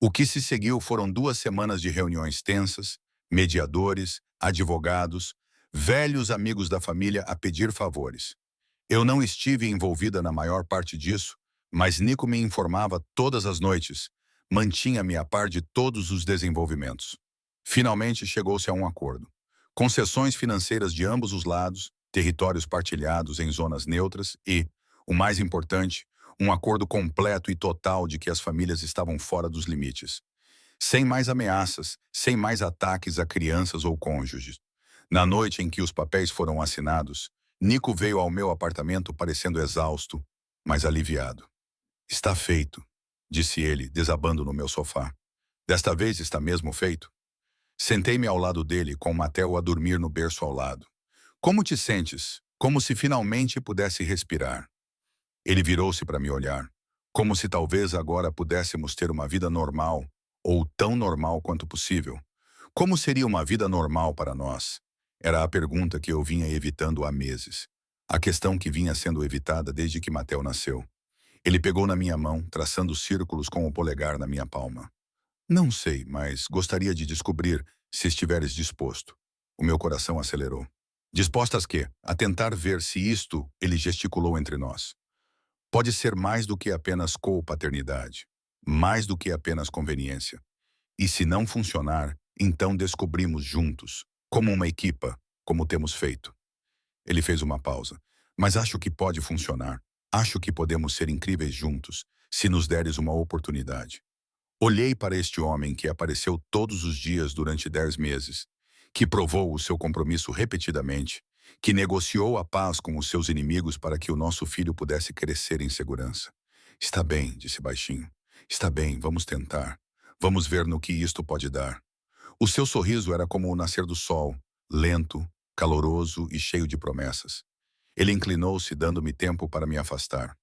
O que se seguiu foram 2 semanas de reuniões tensas, mediadores, advogados, velhos amigos da família a pedir favores. Eu não estive envolvida na maior parte disso, mas Nico me informava todas as noites, mantinha-me a par de todos os desenvolvimentos. Finalmente chegou-se a um acordo. Concessões financeiras de ambos os lados, territórios partilhados em zonas neutras e, o mais importante, um acordo completo e total de que as famílias estavam fora dos limites. Sem mais ameaças, sem mais ataques a crianças ou cônjuges. Na noite em que os papéis foram assinados, Nico veio ao meu apartamento parecendo exausto, mas aliviado. Está feito, disse ele, desabando no meu sofá. Desta vez está mesmo feito? Sentei-me ao lado dele, com Mateo a dormir no berço ao lado. Como te sentes? Como se finalmente pudesse respirar. Ele virou-se para me olhar, como se talvez agora pudéssemos ter uma vida normal, ou tão normal quanto possível. Como seria uma vida normal para nós? Era a pergunta que eu vinha evitando há meses. A questão que vinha sendo evitada desde que Mateo nasceu. Ele pegou na minha mão, traçando círculos com o polegar na minha palma. Não sei, mas gostaria de descobrir se estiveres disposto. O meu coração acelerou. Dispostas quê? A tentar ver se isto, ele gesticulou entre nós. Pode ser mais do que apenas co-paternidade, mais do que apenas conveniência. E se não funcionar, então descobrimos juntos, como uma equipa, como temos feito. Ele fez uma pausa. Mas acho que pode funcionar. Acho que podemos ser incríveis juntos, se nos deres uma oportunidade. Olhei para este homem que apareceu todos os dias durante 10 meses, que provou o seu compromisso repetidamente, que negociou a paz com os seus inimigos para que o nosso filho pudesse crescer em segurança. Está bem, disse baixinho. Está bem, vamos tentar. Vamos ver no que isto pode dar. O seu sorriso era como o nascer do sol, lento, caloroso e cheio de promessas. Ele inclinou-se, dando-me tempo para me afastar.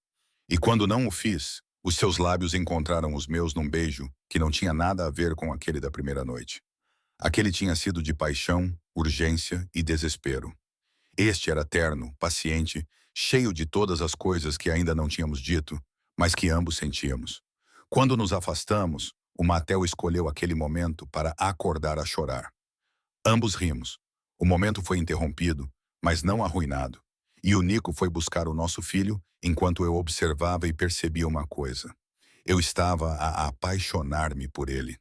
E quando não o fiz, os seus lábios encontraram os meus num beijo que não tinha nada a ver com aquele da primeira noite. Aquele tinha sido de paixão, urgência e desespero. Este era terno, paciente, cheio de todas as coisas que ainda não tínhamos dito, mas que ambos sentíamos. Quando nos afastamos, o Mateo escolheu aquele momento para acordar a chorar. Ambos rimos. O momento foi interrompido, mas não arruinado. E o Nico foi buscar o nosso filho, enquanto eu observava e percebia uma coisa. Eu estava a apaixonar-me por ele.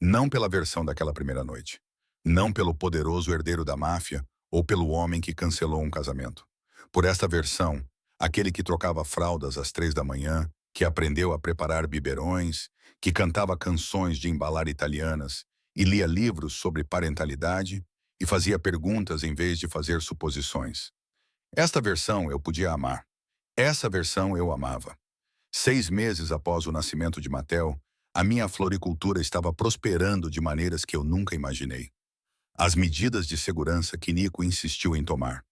Não pela versão daquela primeira noite. Não pelo poderoso herdeiro da máfia ou pelo homem que cancelou um casamento. Por esta versão, aquele que trocava fraldas às 3 da manhã, que aprendeu a preparar biberões, que cantava canções de embalar italianas e lia livros sobre parentalidade e fazia perguntas em vez de fazer suposições. Esta versão eu podia amar. Essa versão eu amava. 6 meses após o nascimento de Mateo, a minha floricultura estava prosperando de maneiras que eu nunca imaginei. As medidas de segurança que Nico insistiu em tomar.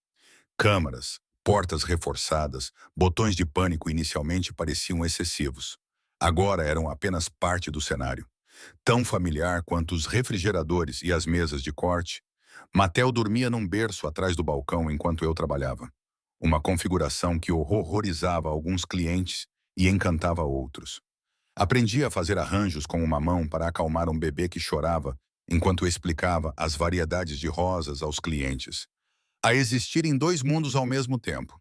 Câmaras, portas reforçadas, botões de pânico inicialmente pareciam excessivos. Agora eram apenas parte do cenário. Tão familiar quanto os refrigeradores e as mesas de corte, Mateo dormia num berço atrás do balcão enquanto eu trabalhava. Uma configuração que horrorizava alguns clientes e encantava outros. Aprendi a fazer arranjos com uma mão para acalmar um bebê que chorava enquanto explicava as variedades de rosas aos clientes. A existirem 2 mundos ao mesmo tempo.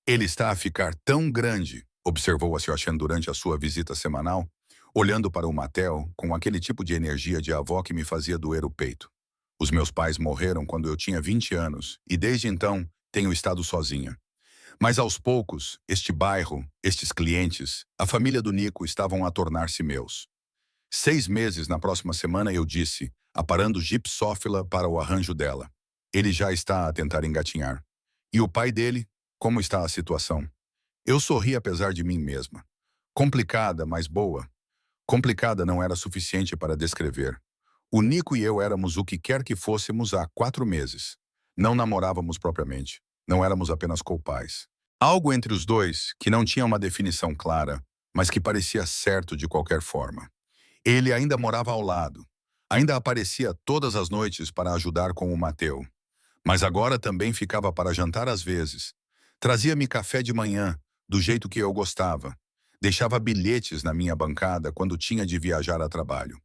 Ele está a ficar tão grande, observou a Sebastián durante a sua visita semanal, olhando para o Mateo com aquele tipo de energia de avó que me fazia doer o peito. Os meus pais morreram quando eu tinha 20 anos e desde então tenho estado sozinha. Mas aos poucos, este bairro, estes clientes, a família do Nico estavam a tornar-se meus. 6 meses na próxima semana eu disse, aparando Gipsófila para o arranjo dela. Ele já está a tentar engatinhar. E o pai dele? Como está a situação? Eu sorri apesar de mim mesma. Complicada, mas boa. Complicada não era suficiente para descrever. O Nico e eu éramos o que quer que fôssemos há 4 meses. Não namorávamos propriamente. Não éramos apenas co-pais. Algo entre os dois que não tinha uma definição clara, mas que parecia certo de qualquer forma. Ele ainda morava ao lado. Ainda aparecia todas as noites para ajudar com o Mateu. Mas agora também ficava para jantar às vezes. Trazia-me café de manhã, do jeito que eu gostava. Deixava bilhetes na minha bancada quando tinha de viajar a trabalho.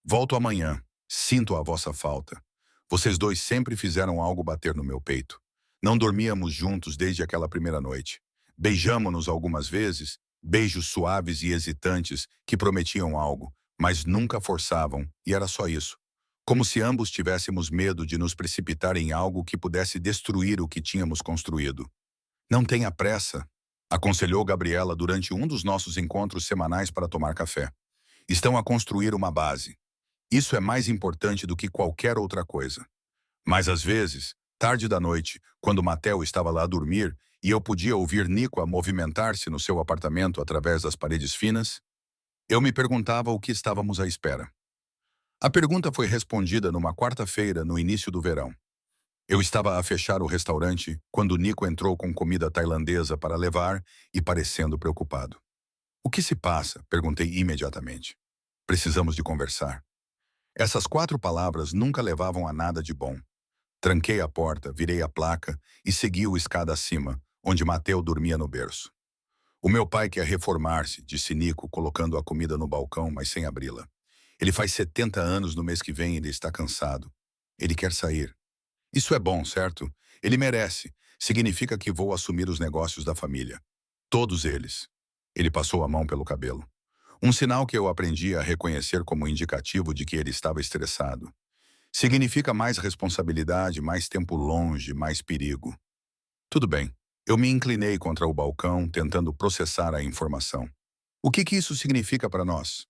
Volto amanhã. Sinto a vossa falta. Vocês dois sempre fizeram algo bater no meu peito. Não dormíamos juntos desde aquela primeira noite. Beijamo-nos algumas vezes, beijos suaves e hesitantes que prometiam algo, mas nunca forçavam, e era só isso. Como se ambos tivéssemos medo de nos precipitar em algo que pudesse destruir o que tínhamos construído. Não tenha pressa, aconselhou Gabriela durante um dos nossos encontros semanais para tomar café. Estão a construir uma base. Isso é mais importante do que qualquer outra coisa. Mas às vezes, tarde da noite, quando Mateo estava lá a dormir e eu podia ouvir Nico a movimentar-se no seu apartamento através das paredes finas, eu me perguntava o que estávamos à espera. A pergunta foi respondida numa quarta-feira, no início do verão. Eu estava a fechar o restaurante quando Nico entrou com comida tailandesa para levar e parecendo preocupado. O que se passa? Perguntei imediatamente. Precisamos de conversar. Essas 4 palavras nunca levavam a nada de bom. Tranquei a porta, virei a placa e segui o escada acima, onde Mateu dormia no berço. O meu pai quer reformar-se, disse Nico, colocando a comida no balcão, mas sem abri-la. Ele faz 70 anos no mês que vem e ele está cansado. Ele quer sair. Isso é bom, certo? Ele merece. Significa que vou assumir os negócios da família. Todos eles. Ele passou a mão pelo cabelo. Um sinal que eu aprendi a reconhecer como indicativo de que ele estava estressado. Significa mais responsabilidade, mais tempo longe, mais perigo. Tudo bem. Eu me inclinei contra o balcão, tentando processar a informação. O que isso significa para nós?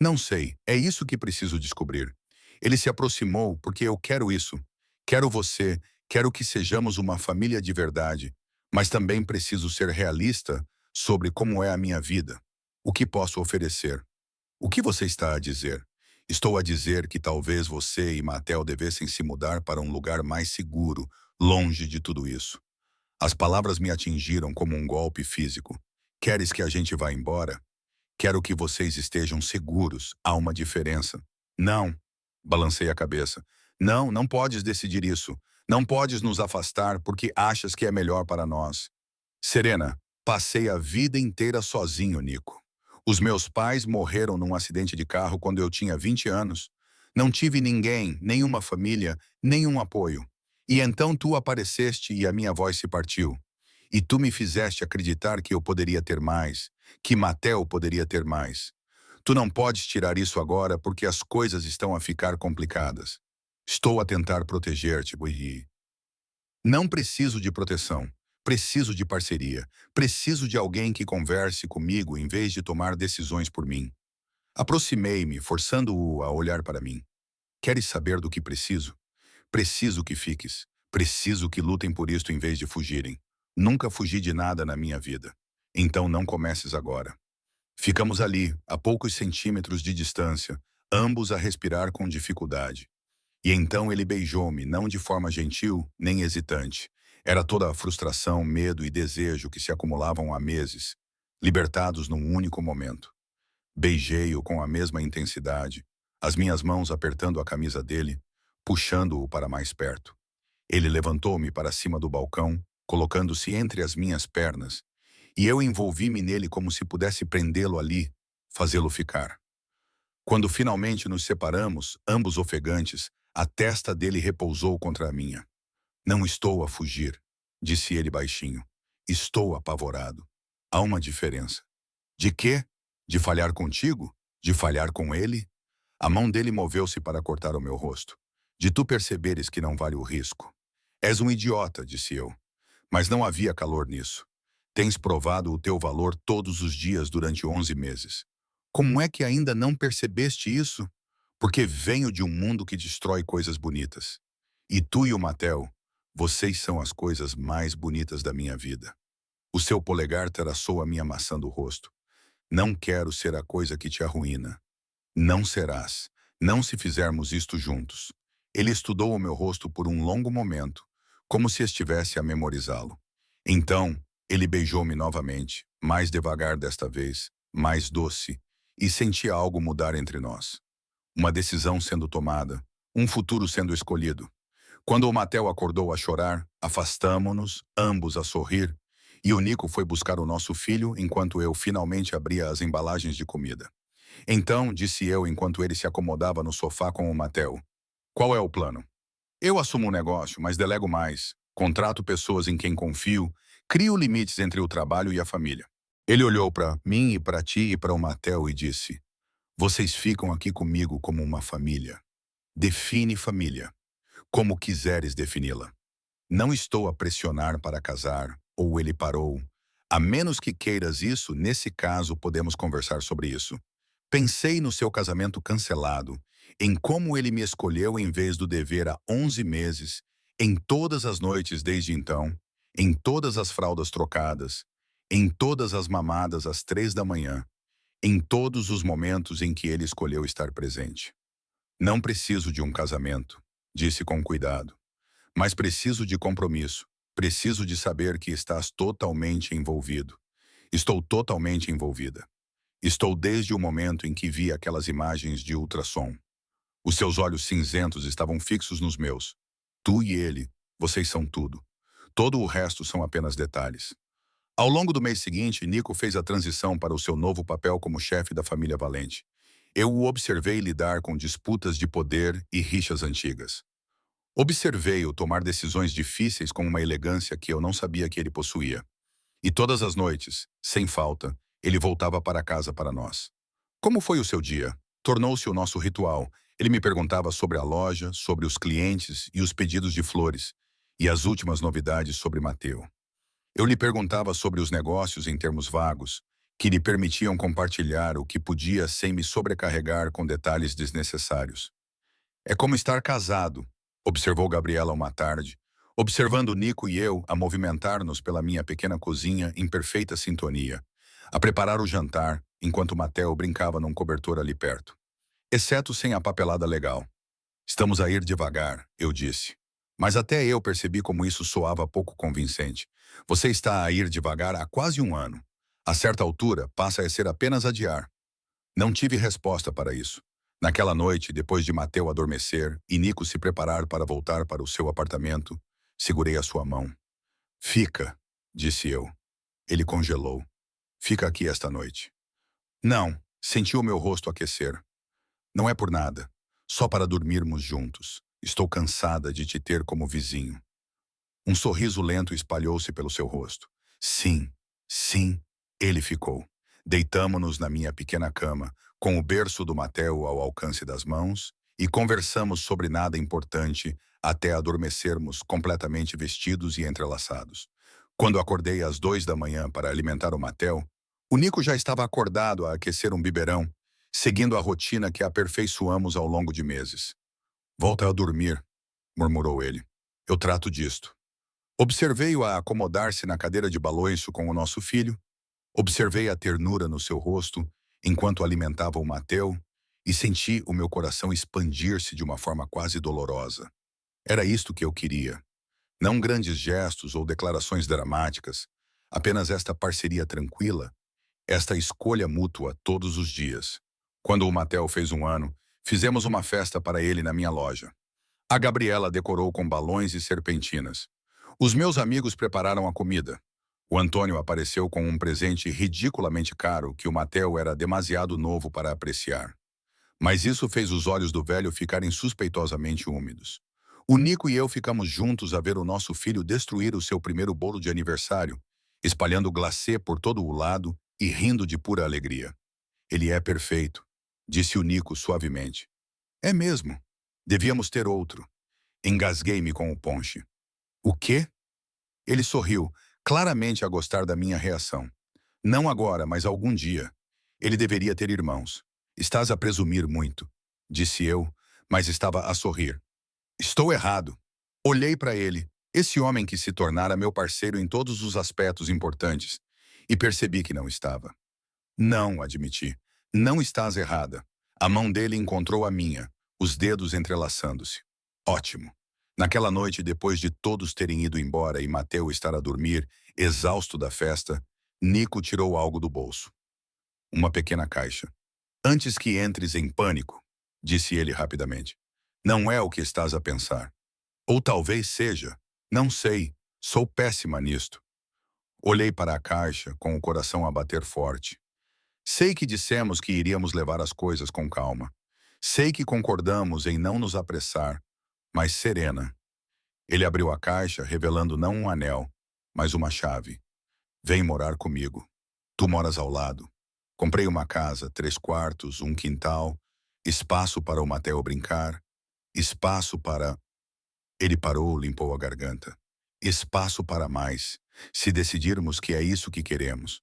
Não sei. É isso que preciso descobrir. Ele se aproximou porque eu quero isso. Quero você, quero que sejamos uma família de verdade, mas também preciso ser realista sobre como é a minha vida. O que posso oferecer? O que você está a dizer? Estou a dizer que talvez você e Matel devessem se mudar para um lugar mais seguro, longe de tudo isso. As palavras me atingiram como um golpe físico. Queres que a gente vá embora? Quero que vocês estejam seguros. Há uma diferença. Não. Balancei a cabeça. Não, não podes decidir isso. Não podes nos afastar porque achas que é melhor para nós. Serena, passei a vida inteira sozinho, Nico. Os meus pais morreram num acidente de carro quando eu tinha 20 anos. Não tive ninguém, nenhuma família, nenhum apoio. E então tu apareceste e a minha voz se partiu. E tu me fizeste acreditar que eu poderia ter mais, que Matel poderia ter mais. Tu não podes tirar isso agora porque as coisas estão a ficar complicadas. Estou a tentar proteger-te, e não preciso de proteção. Preciso de parceria. Preciso de alguém que converse comigo em vez de tomar decisões por mim. Aproximei-me, forçando-o a olhar para mim. Queres saber do que preciso? Preciso que fiques. Preciso que lutem por isto em vez de fugirem. Nunca fugi de nada na minha vida. Então não comeces agora. Ficamos ali, a poucos centímetros de distância, ambos a respirar com dificuldade. E então ele beijou-me, não de forma gentil, nem hesitante. Era toda a frustração, medo e desejo que se acumulavam há meses, libertados num único momento. Beijei-o com a mesma intensidade, as minhas mãos apertando a camisa dele, puxando-o para mais perto. Ele levantou-me para cima do balcão, colocando-se entre as minhas pernas, e eu envolvi-me nele como se pudesse prendê-lo ali, fazê-lo ficar. Quando finalmente nos separamos, ambos ofegantes, a testa dele repousou contra a minha. Não estou a fugir, disse ele baixinho. Estou apavorado. Há uma diferença. De quê? De falhar contigo? De falhar com ele? A mão dele moveu-se para cortar o meu rosto. De tu perceberes que não vale o risco. És um idiota, disse eu. Mas não havia calor nisso. Tens provado o teu valor todos os dias durante 11 meses. Como é que ainda não percebeste isso? Porque venho de um mundo que destrói coisas bonitas. E tu e o Matel, vocês são as coisas mais bonitas da minha vida. O seu polegar traçou a minha maçã do rosto. Não quero ser a coisa que te arruína. Não serás. Não se fizermos isto juntos. Ele estudou o meu rosto por um longo momento, como se estivesse a memorizá-lo. Então, ele beijou-me novamente, mais devagar desta vez, mais doce, e senti algo mudar entre nós. Uma decisão sendo tomada, um futuro sendo escolhido. Quando o Matel acordou a chorar, afastamo-nos, ambos a sorrir, e o Nico foi buscar o nosso filho enquanto eu finalmente abria as embalagens de comida. Então, disse eu enquanto ele se acomodava no sofá com o Matel, qual é o plano? Eu assumo o negócio, mas delego mais. Contrato pessoas em quem confio, crio limites entre o trabalho e a família. Ele olhou para mim e para ti e para o Matel e disse, vocês ficam aqui comigo como uma família. Define família, como quiseres defini-la. Não estou a pressionar para casar, ou ele parou. A menos que queiras isso, nesse caso podemos conversar sobre isso. Pensei no seu casamento cancelado, em como ele me escolheu em vez do dever há 11 meses, em todas as noites desde então, em todas as fraldas trocadas, em todas as mamadas às 3 da manhã, em todos os momentos em que ele escolheu estar presente. Não preciso de um casamento, disse com cuidado, mas preciso de compromisso. Preciso de saber que estás totalmente envolvido. Estou totalmente envolvida. Estou desde o momento em que vi aquelas imagens de ultrassom. Os seus olhos cinzentos estavam fixos nos meus. Tu e ele, vocês são tudo. Todo o resto são apenas detalhes. Ao longo do mês seguinte, Nico fez a transição para o seu novo papel como chefe da família Valente. Eu o observei lidar com disputas de poder e rixas antigas. Observei-o tomar decisões difíceis com uma elegância que eu não sabia que ele possuía. E todas as noites, sem falta, ele voltava para casa para nós. Como foi o seu dia? Tornou-se o nosso ritual. Ele me perguntava sobre a loja, sobre os clientes e os pedidos de flores, e as últimas novidades sobre Mateu. Eu lhe perguntava sobre os negócios em termos vagos, que lhe permitiam compartilhar o que podia sem me sobrecarregar com detalhes desnecessários. É como estar casado, observou Gabriela uma tarde, observando Nico e eu a movimentar-nos pela minha pequena cozinha em perfeita sintonia, a preparar o jantar, enquanto Mateo brincava num cobertor ali perto. Exceto sem a papelada legal. Estamos a ir devagar, eu disse. Mas até eu percebi como isso soava pouco convincente. Você está a ir devagar há quase um ano. A certa altura, passa a ser apenas adiar. Não tive resposta para isso. Naquela noite, depois de Mateu adormecer e Nico se preparar para voltar para o seu apartamento, segurei a sua mão. Fica, disse eu. Ele congelou. Fica aqui esta noite. Não, senti o meu rosto aquecer. Não é por nada. Só para dormirmos juntos. Estou cansada de te ter como vizinho. Um sorriso lento espalhou-se pelo seu rosto. Sim, sim, ele ficou. Deitamo-nos na minha pequena cama, com o berço do Mateo ao alcance das mãos, e conversamos sobre nada importante até adormecermos completamente vestidos e entrelaçados. Quando acordei às 2 da manhã para alimentar o Mateo, o Nico já estava acordado a aquecer um biberão, seguindo a rotina que aperfeiçoamos ao longo de meses. Volta a dormir, murmurou ele. Eu trato disto. Observei-o a acomodar-se na cadeira de balanço com o nosso filho. Observei a ternura no seu rosto enquanto alimentava o Mateu e senti o meu coração expandir-se de uma forma quase dolorosa. Era isto que eu queria. Não grandes gestos ou declarações dramáticas, apenas esta parceria tranquila, esta escolha mútua todos os dias. Quando o Mateu fez 1 ano, fizemos uma festa para ele na minha loja. A Gabriela decorou com balões e serpentinas. Os meus amigos prepararam a comida. O Antônio apareceu com um presente ridiculamente caro que o Mateu era demasiado novo para apreciar. Mas isso fez os olhos do velho ficarem suspeitosamente úmidos. O Nico e eu ficamos juntos a ver o nosso filho destruir o seu primeiro bolo de aniversário, espalhando glacê por todo o lado e rindo de pura alegria. Ele é perfeito, disse o Nico suavemente. É mesmo. Devíamos ter outro. Engasguei-me com o ponche. O quê? Ele sorriu, claramente a gostar da minha reação. Não agora, mas algum dia. Ele deveria ter irmãos. Estás a presumir muito, disse eu, mas estava a sorrir. Estou errado. Olhei para ele, esse homem que se tornara meu parceiro em todos os aspectos importantes, e percebi que não estava. Não, admiti. Não estás errada. A mão dele encontrou a minha, os dedos entrelaçando-se. Ótimo. Naquela noite, depois de todos terem ido embora e Mateu estar a dormir, exausto da festa, Nico tirou algo do bolso. Uma pequena caixa. Antes que entres em pânico, disse ele rapidamente. Não é o que estás a pensar. Ou talvez seja. Não sei. Sou péssima nisto. Olhei para a caixa, com o coração a bater forte. Sei que dissemos que iríamos levar as coisas com calma. Sei que concordamos em não nos apressar, mas serena. Ele abriu a caixa, revelando não um anel, mas uma chave. Vem morar comigo. Tu moras ao lado. Comprei uma casa, 3 quartos, um quintal, espaço para o Mateo brincar, espaço para... Ele parou, limpou a garganta. Espaço para mais, se decidirmos que é isso que queremos.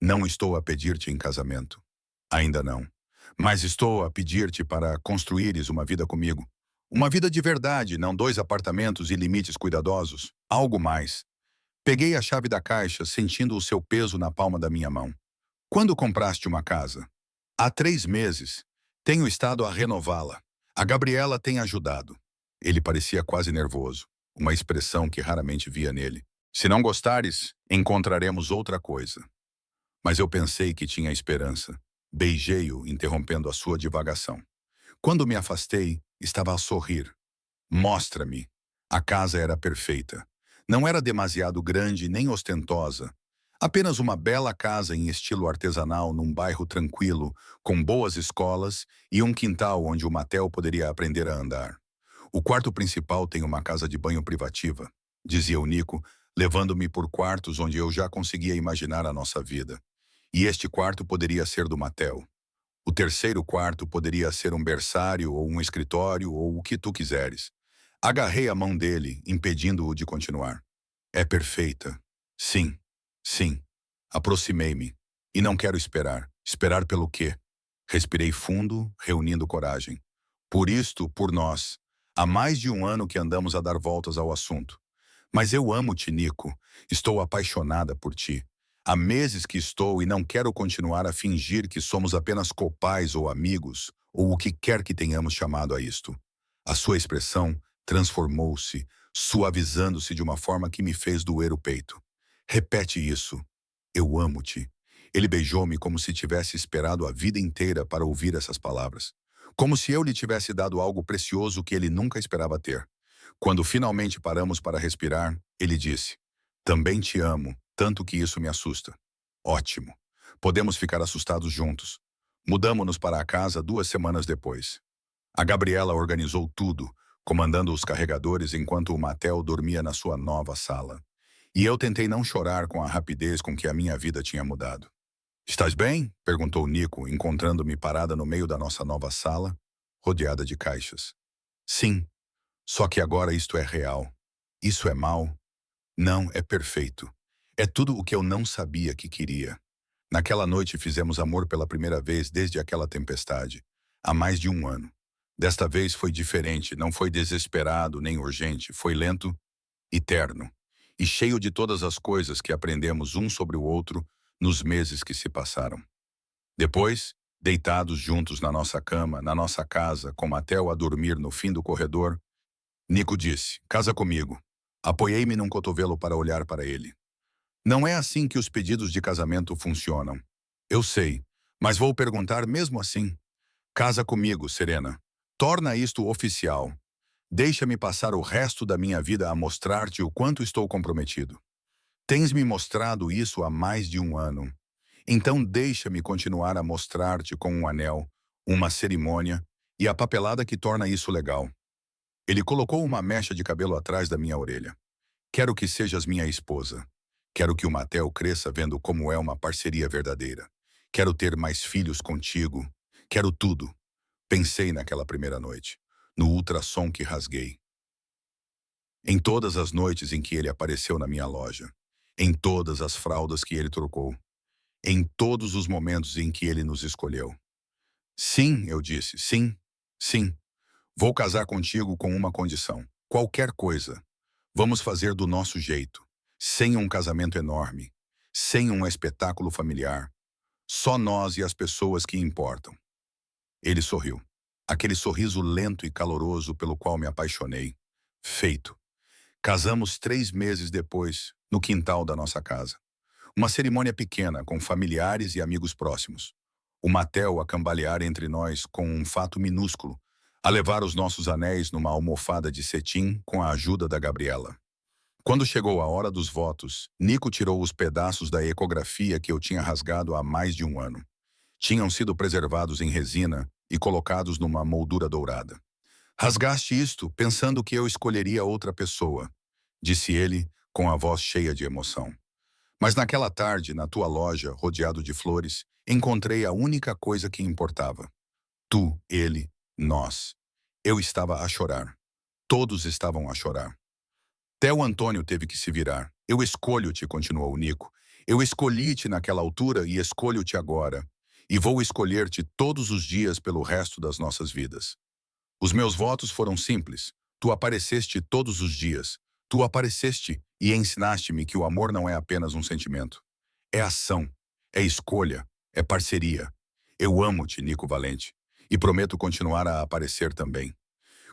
Não estou a pedir-te em casamento. Ainda não. Mas estou a pedir-te para construíres uma vida comigo. Uma vida de verdade, não 2 apartamentos e limites cuidadosos. Algo mais. Peguei a chave da caixa, sentindo o seu peso na palma da minha mão. Quando compraste uma casa? Há 3 meses. Tenho estado a renová-la. A Gabriela tem ajudado. Ele parecia quase nervoso, uma expressão que raramente via nele. Se não gostares, encontraremos outra coisa. Mas eu pensei que tinha esperança. Beijei-o, interrompendo a sua divagação. Quando me afastei, estava a sorrir. Mostra-me. A casa era perfeita. Não era demasiado grande nem ostentosa. Apenas uma bela casa em estilo artesanal num bairro tranquilo, com boas escolas e um quintal onde o Mateo poderia aprender a andar. O quarto principal tem uma casa de banho privativa, dizia o Nico, levando-me por quartos onde eu já conseguia imaginar a nossa vida. E este quarto poderia ser do Mateo. O terceiro quarto poderia ser um berçário ou um escritório ou o que tu quiseres. Agarrei a mão dele, impedindo-o de continuar. É perfeita. Sim, sim. Aproximei-me. E não quero esperar. Esperar pelo quê? Respirei fundo, reunindo coragem. Por isto, por nós. Há mais de um ano que andamos a dar voltas ao assunto. Mas eu amo-te, Nico. Estou apaixonada por ti. Há meses que estou e não quero continuar a fingir que somos apenas copais ou amigos, ou o que quer que tenhamos chamado a isto. A sua expressão transformou-se, suavizando-se de uma forma que me fez doer o peito. Repete isso. Eu amo-te. Ele beijou-me como se tivesse esperado a vida inteira para ouvir essas palavras. Como se eu lhe tivesse dado algo precioso que ele nunca esperava ter. Quando finalmente paramos para respirar, ele disse: Também te amo, tanto que isso me assusta. Ótimo. Podemos ficar assustados juntos. Mudamo-nos para a casa 2 semanas depois. A Gabriela organizou tudo, comandando os carregadores enquanto o Mateo dormia na sua nova sala. E eu tentei não chorar com a rapidez com que a minha vida tinha mudado. Estás bem? Perguntou Nico, encontrando-me parada no meio da nossa nova sala, rodeada de caixas. Sim, só que agora isto é real. Isso é mal? Não, é perfeito. É tudo o que eu não sabia que queria. Naquela noite fizemos amor pela primeira vez desde aquela tempestade, há mais de um ano. Desta vez foi diferente, não foi desesperado nem urgente, foi lento e terno, e cheio de todas as coisas que aprendemos um sobre o outro nos meses que se passaram. Depois, deitados juntos na nossa cama, na nossa casa, com Mateo a dormir no fim do corredor, Nico disse: Casa comigo. Apoiei-me num cotovelo para olhar para ele. Não é assim que os pedidos de casamento funcionam. Eu sei, mas vou perguntar mesmo assim. Casa comigo, Serena. Torna isto oficial. Deixa-me passar o resto da minha vida a mostrar-te o quanto estou comprometido. Tens me mostrado isso há mais de um ano. Então deixa-me continuar a mostrar-te com um anel, uma cerimônia e a papelada que torna isso legal. Ele colocou uma mecha de cabelo atrás da minha orelha. Quero que sejas minha esposa. Quero que o Mateo cresça vendo como é uma parceria verdadeira. Quero ter mais filhos contigo. Quero tudo. Pensei naquela primeira noite, no ultrassom que rasguei. Em todas as noites em que ele apareceu na minha loja. Em todas as fraldas que ele trocou. Em todos os momentos em que ele nos escolheu. Sim, eu disse, sim, sim. Vou casar contigo com uma condição. Qualquer coisa. Vamos fazer do nosso jeito. Sem um casamento enorme. Sem um espetáculo familiar. Só nós e as pessoas que importam. Ele sorriu. Aquele sorriso lento e caloroso pelo qual me apaixonei. Feito. Casamos 3 meses depois, no quintal da nossa casa. Uma cerimônia pequena, com familiares e amigos próximos. O Matel a cambalear entre nós com um fato minúsculo, a levar os nossos anéis numa almofada de cetim com a ajuda da Gabriela. Quando chegou a hora dos votos, Nico tirou os pedaços da ecografia que eu tinha rasgado há mais de um ano. Tinham sido preservados em resina e colocados numa moldura dourada. Rasgaste isto pensando que eu escolheria outra pessoa, disse ele com a voz cheia de emoção. Mas naquela tarde, na tua loja, rodeado de flores, encontrei a única coisa que importava. Tu, ele, nós. Eu estava a chorar. Todos estavam a chorar. Theo Antônio teve que se virar. Eu escolho-te, continuou Nico. Eu escolhi-te naquela altura e escolho-te agora. E vou escolher-te todos os dias pelo resto das nossas vidas. Os meus votos foram simples. Tu apareceste todos os dias. Tu apareceste e ensinaste-me que o amor não é apenas um sentimento. É ação, é escolha, é parceria. Eu amo-te, Nico Valente, e prometo continuar a aparecer também.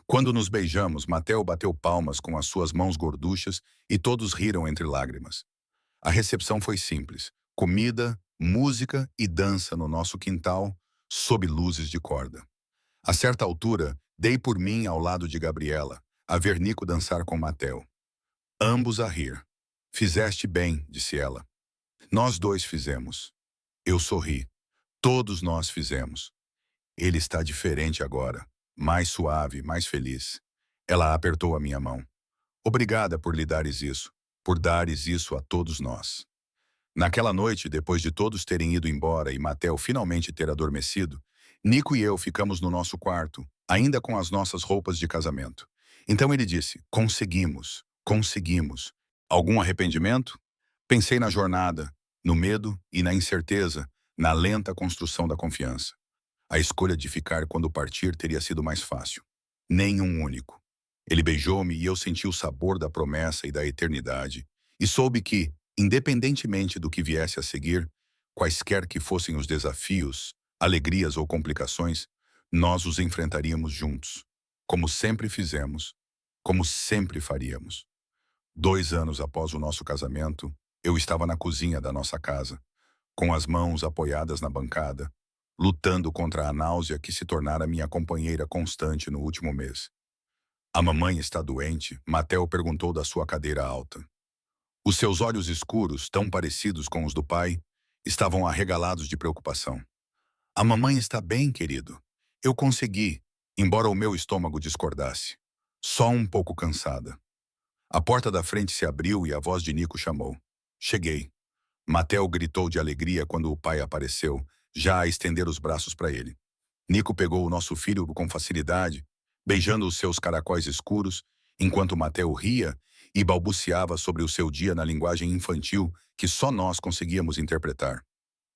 Quando nos beijamos, Mateo bateu palmas com as suas mãos gorduchas e todos riram entre lágrimas. A recepção foi simples. Comida, música e dança no nosso quintal, sob luzes de corda. A certa altura, dei por mim ao lado de Gabriela, a ver Nico dançar com Mateo. Ambos a rir. Fizeste bem, disse ela. Nós dois fizemos. Eu sorri. Todos nós fizemos. Ele está diferente agora. Mais suave, mais feliz. Ela apertou a minha mão. Obrigada por lhe dares isso. Por dares isso a todos nós. Naquela noite, depois de todos terem ido embora e Mateo finalmente ter adormecido, Nico e eu ficamos no nosso quarto, ainda com as nossas roupas de casamento. Então ele disse, conseguimos, conseguimos. Algum arrependimento? Pensei na jornada, no medo e na incerteza, na lenta construção da confiança. A escolha de ficar quando partir teria sido mais fácil. Nenhum único. Ele beijou-me e eu senti o sabor da promessa e da eternidade, e soube que, independentemente do que viesse a seguir, quaisquer que fossem os desafios, alegrias ou complicações, nós os enfrentaríamos juntos, como sempre fizemos, como sempre faríamos. 2 anos após o nosso casamento, eu estava na cozinha da nossa casa, com as mãos apoiadas na bancada, lutando contra a náusea que se tornara minha companheira constante no último mês. A mamãe está doente, Mateo perguntou da sua cadeira alta. Os seus olhos escuros, tão parecidos com os do pai, estavam arregalados de preocupação. A mamãe está bem, querido. Eu consegui, embora o meu estômago discordasse. Só um pouco cansada. A porta da frente se abriu e a voz de Nico chamou. Cheguei. Mateo gritou de alegria quando o pai apareceu, já a estender os braços para ele. Nico pegou o nosso filho com facilidade, beijando os seus caracóis escuros, enquanto Mateo ria e balbuciava sobre o seu dia na linguagem infantil que só nós conseguíamos interpretar.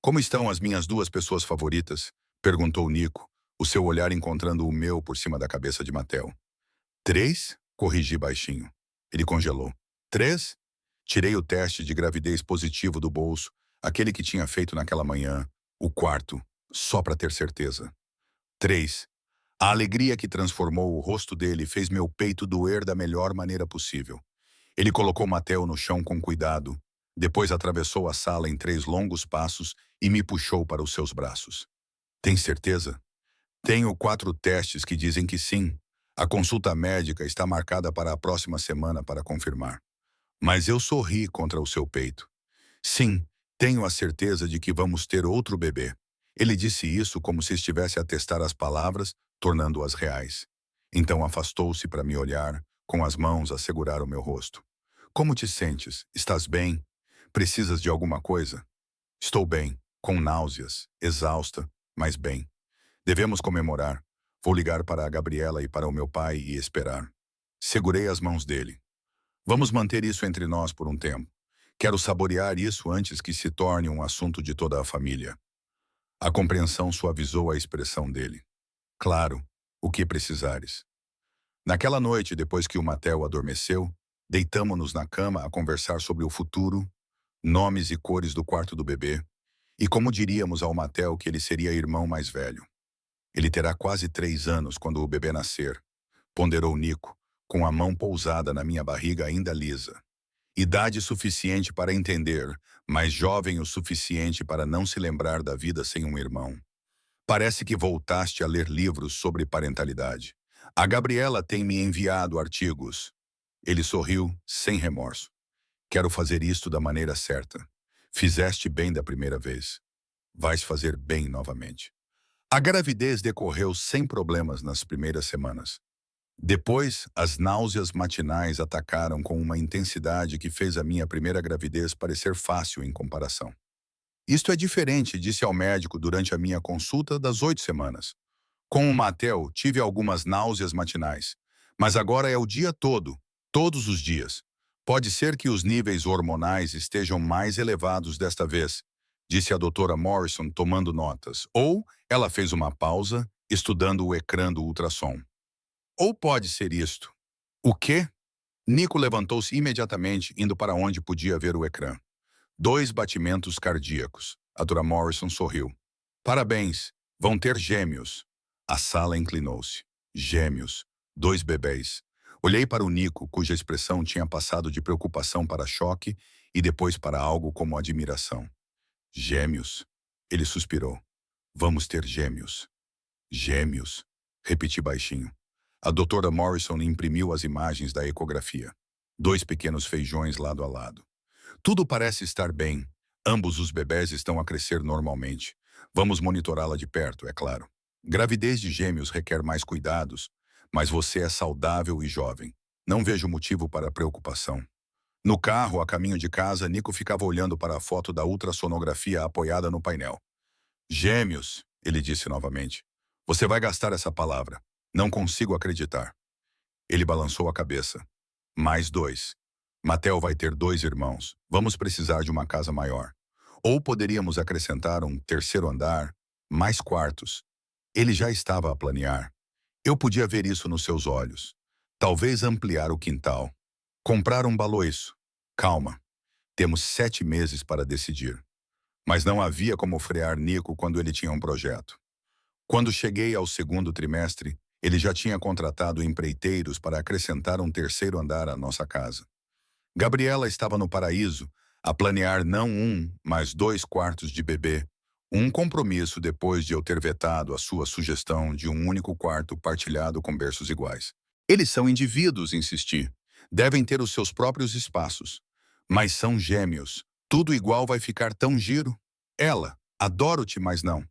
Como estão as minhas duas pessoas favoritas? Perguntou Nico, o seu olhar encontrando o meu por cima da cabeça de Mateo. 3? Corrigi baixinho. Ele congelou. 3? Tirei o teste de gravidez positivo do bolso, aquele que tinha feito naquela manhã, o quarto, só para ter certeza. 3. A alegria que transformou o rosto dele fez meu peito doer da melhor maneira possível. Ele colocou Mateo no chão com cuidado, depois atravessou a sala em 3 longos passos e me puxou para os seus braços. Tem certeza? Tenho 4 testes que dizem que sim. A consulta médica está marcada para a próxima semana para confirmar. Mas eu sorri contra o seu peito. Sim, tenho a certeza de que vamos ter outro bebê. Ele disse isso como se estivesse a testar as palavras, tornando-as reais. Então afastou-se para me olhar, com as mãos a segurar o meu rosto. Como te sentes? Estás bem? Precisas de alguma coisa? Estou bem, com náuseas, exausta, mas bem. Devemos comemorar. Vou ligar para a Gabriela e para o meu pai e esperar. Segurei as mãos dele. Vamos manter isso entre nós por um tempo. Quero saborear isso antes que se torne um assunto de toda a família. A compreensão suavizou a expressão dele. Claro, o que precisares. Naquela noite, depois que o Mateo adormeceu, deitamo-nos na cama a conversar sobre o futuro, nomes e cores do quarto do bebê, E como diríamos ao Mattel que ele seria irmão mais velho? Ele terá quase 3 anos quando o bebê nascer, ponderou Nico, com a mão pousada na minha barriga ainda lisa. Idade suficiente para entender, mas jovem o suficiente para não se lembrar da vida sem um irmão. Parece que voltaste a ler livros sobre parentalidade. A Gabriela tem me enviado artigos. Ele sorriu, sem remorso. Quero fazer isto da maneira certa. Fizeste bem da primeira vez. Vais fazer bem novamente. A gravidez decorreu sem problemas nas primeiras semanas. Depois, as náuseas matinais atacaram com uma intensidade que fez a minha primeira gravidez parecer fácil em comparação. Isto é diferente, disse ao médico durante a minha consulta das 8 semanas. Com o Mattel, tive algumas náuseas matinais, mas agora é o dia todo, todos os dias. Pode ser que os níveis hormonais estejam mais elevados desta vez, disse a doutora Morrison tomando notas, ou ela fez uma pausa, estudando o ecrã do ultrassom. Ou pode ser isto. O quê? Nico levantou-se imediatamente, indo para onde podia ver o ecrã. 2 batimentos cardíacos. A Dra. Morrison sorriu. Parabéns, vão ter gêmeos. A sala inclinou-se. Gêmeos. 2 bebês. Olhei para o Nico, cuja expressão tinha passado de preocupação para choque e depois para algo como admiração. Gêmeos. Ele suspirou. Vamos ter gêmeos. Gêmeos. Repeti baixinho. A doutora Morrison imprimiu as imagens da ecografia. 2 pequenos feijões lado a lado. Tudo parece estar bem. Ambos os bebés estão a crescer normalmente. Vamos monitorá-la de perto, é claro. Gravidez de gêmeos requer mais cuidados, mas você é saudável e jovem. Não vejo motivo para preocupação. No carro, a caminho de casa, Nico ficava olhando para a foto da ultrassonografia apoiada no painel. Gêmeos, ele disse novamente. Você vai gastar essa palavra. Não consigo acreditar. Ele balançou a cabeça. Mais 2. Mattel vai ter 2 irmãos. Vamos precisar de uma casa maior. Ou poderíamos acrescentar um terceiro andar, mais quartos. Ele já estava a planear. Eu podia ver isso nos seus olhos. Talvez ampliar o quintal. Comprar um baloiço. Calma. Temos 7 meses para decidir. Mas não havia como frear Nico quando ele tinha um projeto. Quando cheguei ao 2º trimestre, ele já tinha contratado empreiteiros para acrescentar um terceiro andar à nossa casa. Gabriela estava no paraíso, a planear não 1, mas 2 quartos de bebê. Um compromisso depois de eu ter vetado a sua sugestão de um único quarto partilhado com berços iguais. Eles são indivíduos, insisti. Devem ter os seus próprios espaços. Mas são gêmeos. Tudo igual vai ficar tão giro. Ela, adoro-te, mas não.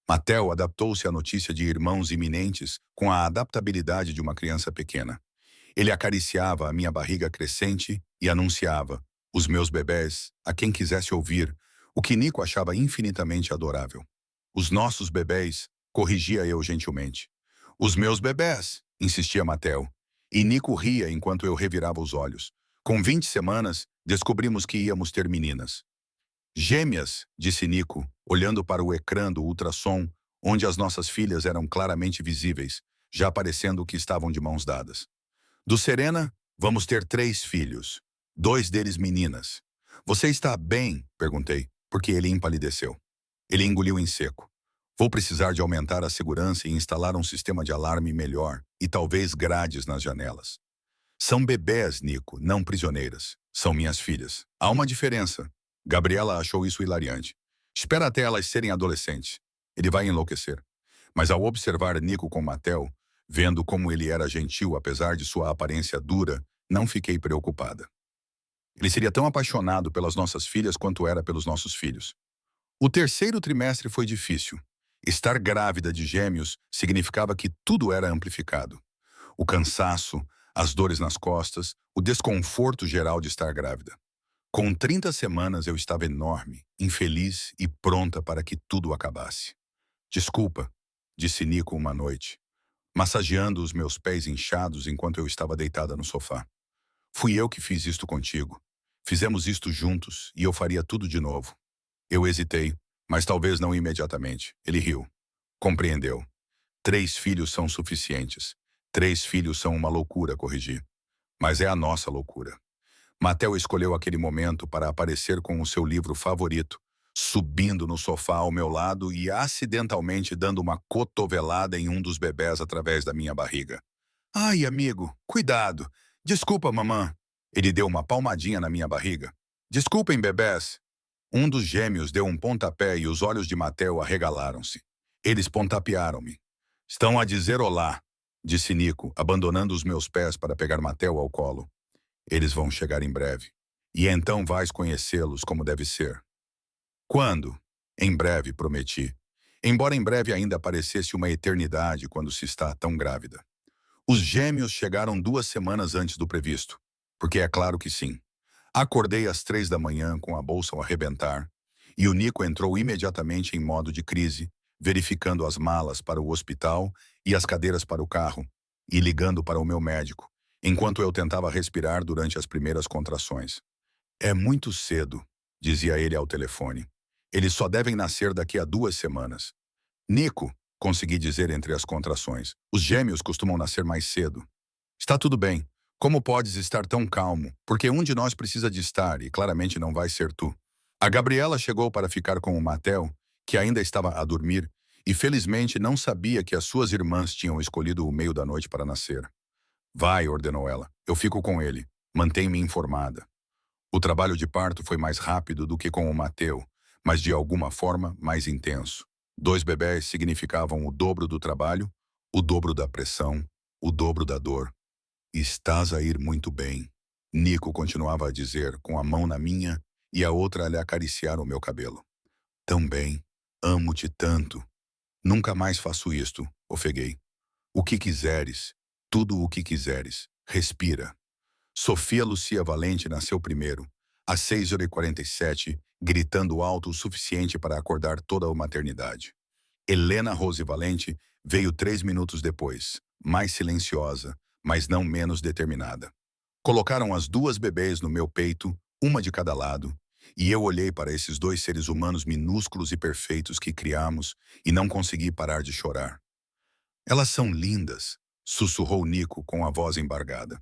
Mattel adaptou-se à notícia de irmãos iminentes com a adaptabilidade de uma criança pequena. Ele acariciava a minha barriga crescente e anunciava, os meus bebés, a quem quisesse ouvir, o que Nico achava infinitamente adorável. Os nossos bebés, corrigia eu gentilmente. Os meus bebés, insistia Mattel. E Nico ria enquanto eu revirava os olhos. Com 20 semanas, descobrimos que íamos ter meninas. Gêmeas, disse Nico, olhando para o ecrã do ultrassom, onde as nossas filhas eram claramente visíveis, já parecendo que estavam de mãos dadas. Do Serena, vamos ter 3 filhos. 2 deles meninas. Você está bem? Perguntei, porque ele empalideceu. Ele engoliu em seco. Vou precisar de aumentar a segurança e instalar um sistema de alarme melhor e talvez grades nas janelas. São bebés, Nico, não prisioneiras. São minhas filhas. Há uma diferença. Gabriela achou isso hilariante. Espera até elas serem adolescentes. Ele vai enlouquecer. Mas ao observar Nico com Mattel, vendo como ele era gentil apesar de sua aparência dura, não fiquei preocupada. Ele seria tão apaixonado pelas nossas filhas quanto era pelos nossos filhos. O 3º trimestre foi difícil. Estar grávida de gêmeos significava que tudo era amplificado. O cansaço, as dores nas costas, o desconforto geral de estar grávida. Com 30 semanas eu estava enorme, infeliz e pronta para que tudo acabasse. Desculpa, disse Nico uma noite, massageando os meus pés inchados enquanto eu estava deitada no sofá. Fui eu que fiz isto contigo. Fizemos isto juntos e eu faria tudo de novo. Eu hesitei, mas talvez não imediatamente. Ele riu. Compreendeu. 3 filhos são suficientes. 3 filhos são uma loucura, corrigi. Mas é a nossa loucura. Mattel escolheu aquele momento para aparecer com o seu livro favorito, subindo no sofá ao meu lado e acidentalmente dando uma cotovelada em um dos bebés através da minha barriga. Ai, amigo, cuidado. Desculpa, mamã. Ele deu uma palmadinha na minha barriga. Desculpem, bebés. Um dos gêmeos deu um pontapé e os olhos de Mateo arregalaram-se. Eles pontapearam-me. Estão a dizer olá, disse Nico, abandonando os meus pés para pegar Mateo ao colo. Eles vão chegar em breve. E então vais conhecê-los como deve ser. Quando? Em breve, prometi. Embora em breve ainda parecesse uma eternidade quando se está tão grávida. Os gêmeos chegaram 2 semanas antes do previsto. Porque é claro que sim. Acordei às 3 da manhã com a bolsa ao arrebentar, e o Nico entrou imediatamente em modo de crise, verificando as malas para o hospital e as cadeiras para o carro, e ligando para o meu médico, enquanto eu tentava respirar durante as primeiras contrações. É muito cedo, dizia ele ao telefone. Eles só devem nascer daqui a 2 semanas. Nico, consegui dizer entre as contrações, os gêmeos costumam nascer mais cedo. Está tudo bem. Como podes estar tão calmo? Porque um de nós precisa de estar, e claramente não vai ser tu. A Gabriela chegou para ficar com o Matel, que ainda estava a dormir, e felizmente não sabia que as suas irmãs tinham escolhido o meio da noite para nascer. Vai, ordenou ela. Eu fico com ele. Mantém-me informada. O trabalho de parto foi mais rápido do que com o Mateu, mas de alguma forma mais intenso. 2 bebés significavam o dobro do trabalho, o dobro da pressão, o dobro da dor. Estás a ir muito bem. Nico continuava a dizer, com a mão na minha e a outra a lhe acariciar o meu cabelo. Tão bem. Amo-te tanto. Nunca mais faço isto, ofeguei. O que quiseres. Tudo o que quiseres. Respira. Sofia Lucia Valente nasceu primeiro, às 6h47, gritando alto o suficiente para acordar toda a maternidade. Helena Rose Valente veio 3 minutos depois, mais silenciosa, mas não menos determinada. Colocaram as 2 bebês no meu peito, uma de cada lado, e eu olhei para esses 2 seres humanos minúsculos e perfeitos que criamos e não consegui parar de chorar. Elas são lindas, sussurrou Nico com a voz embargada.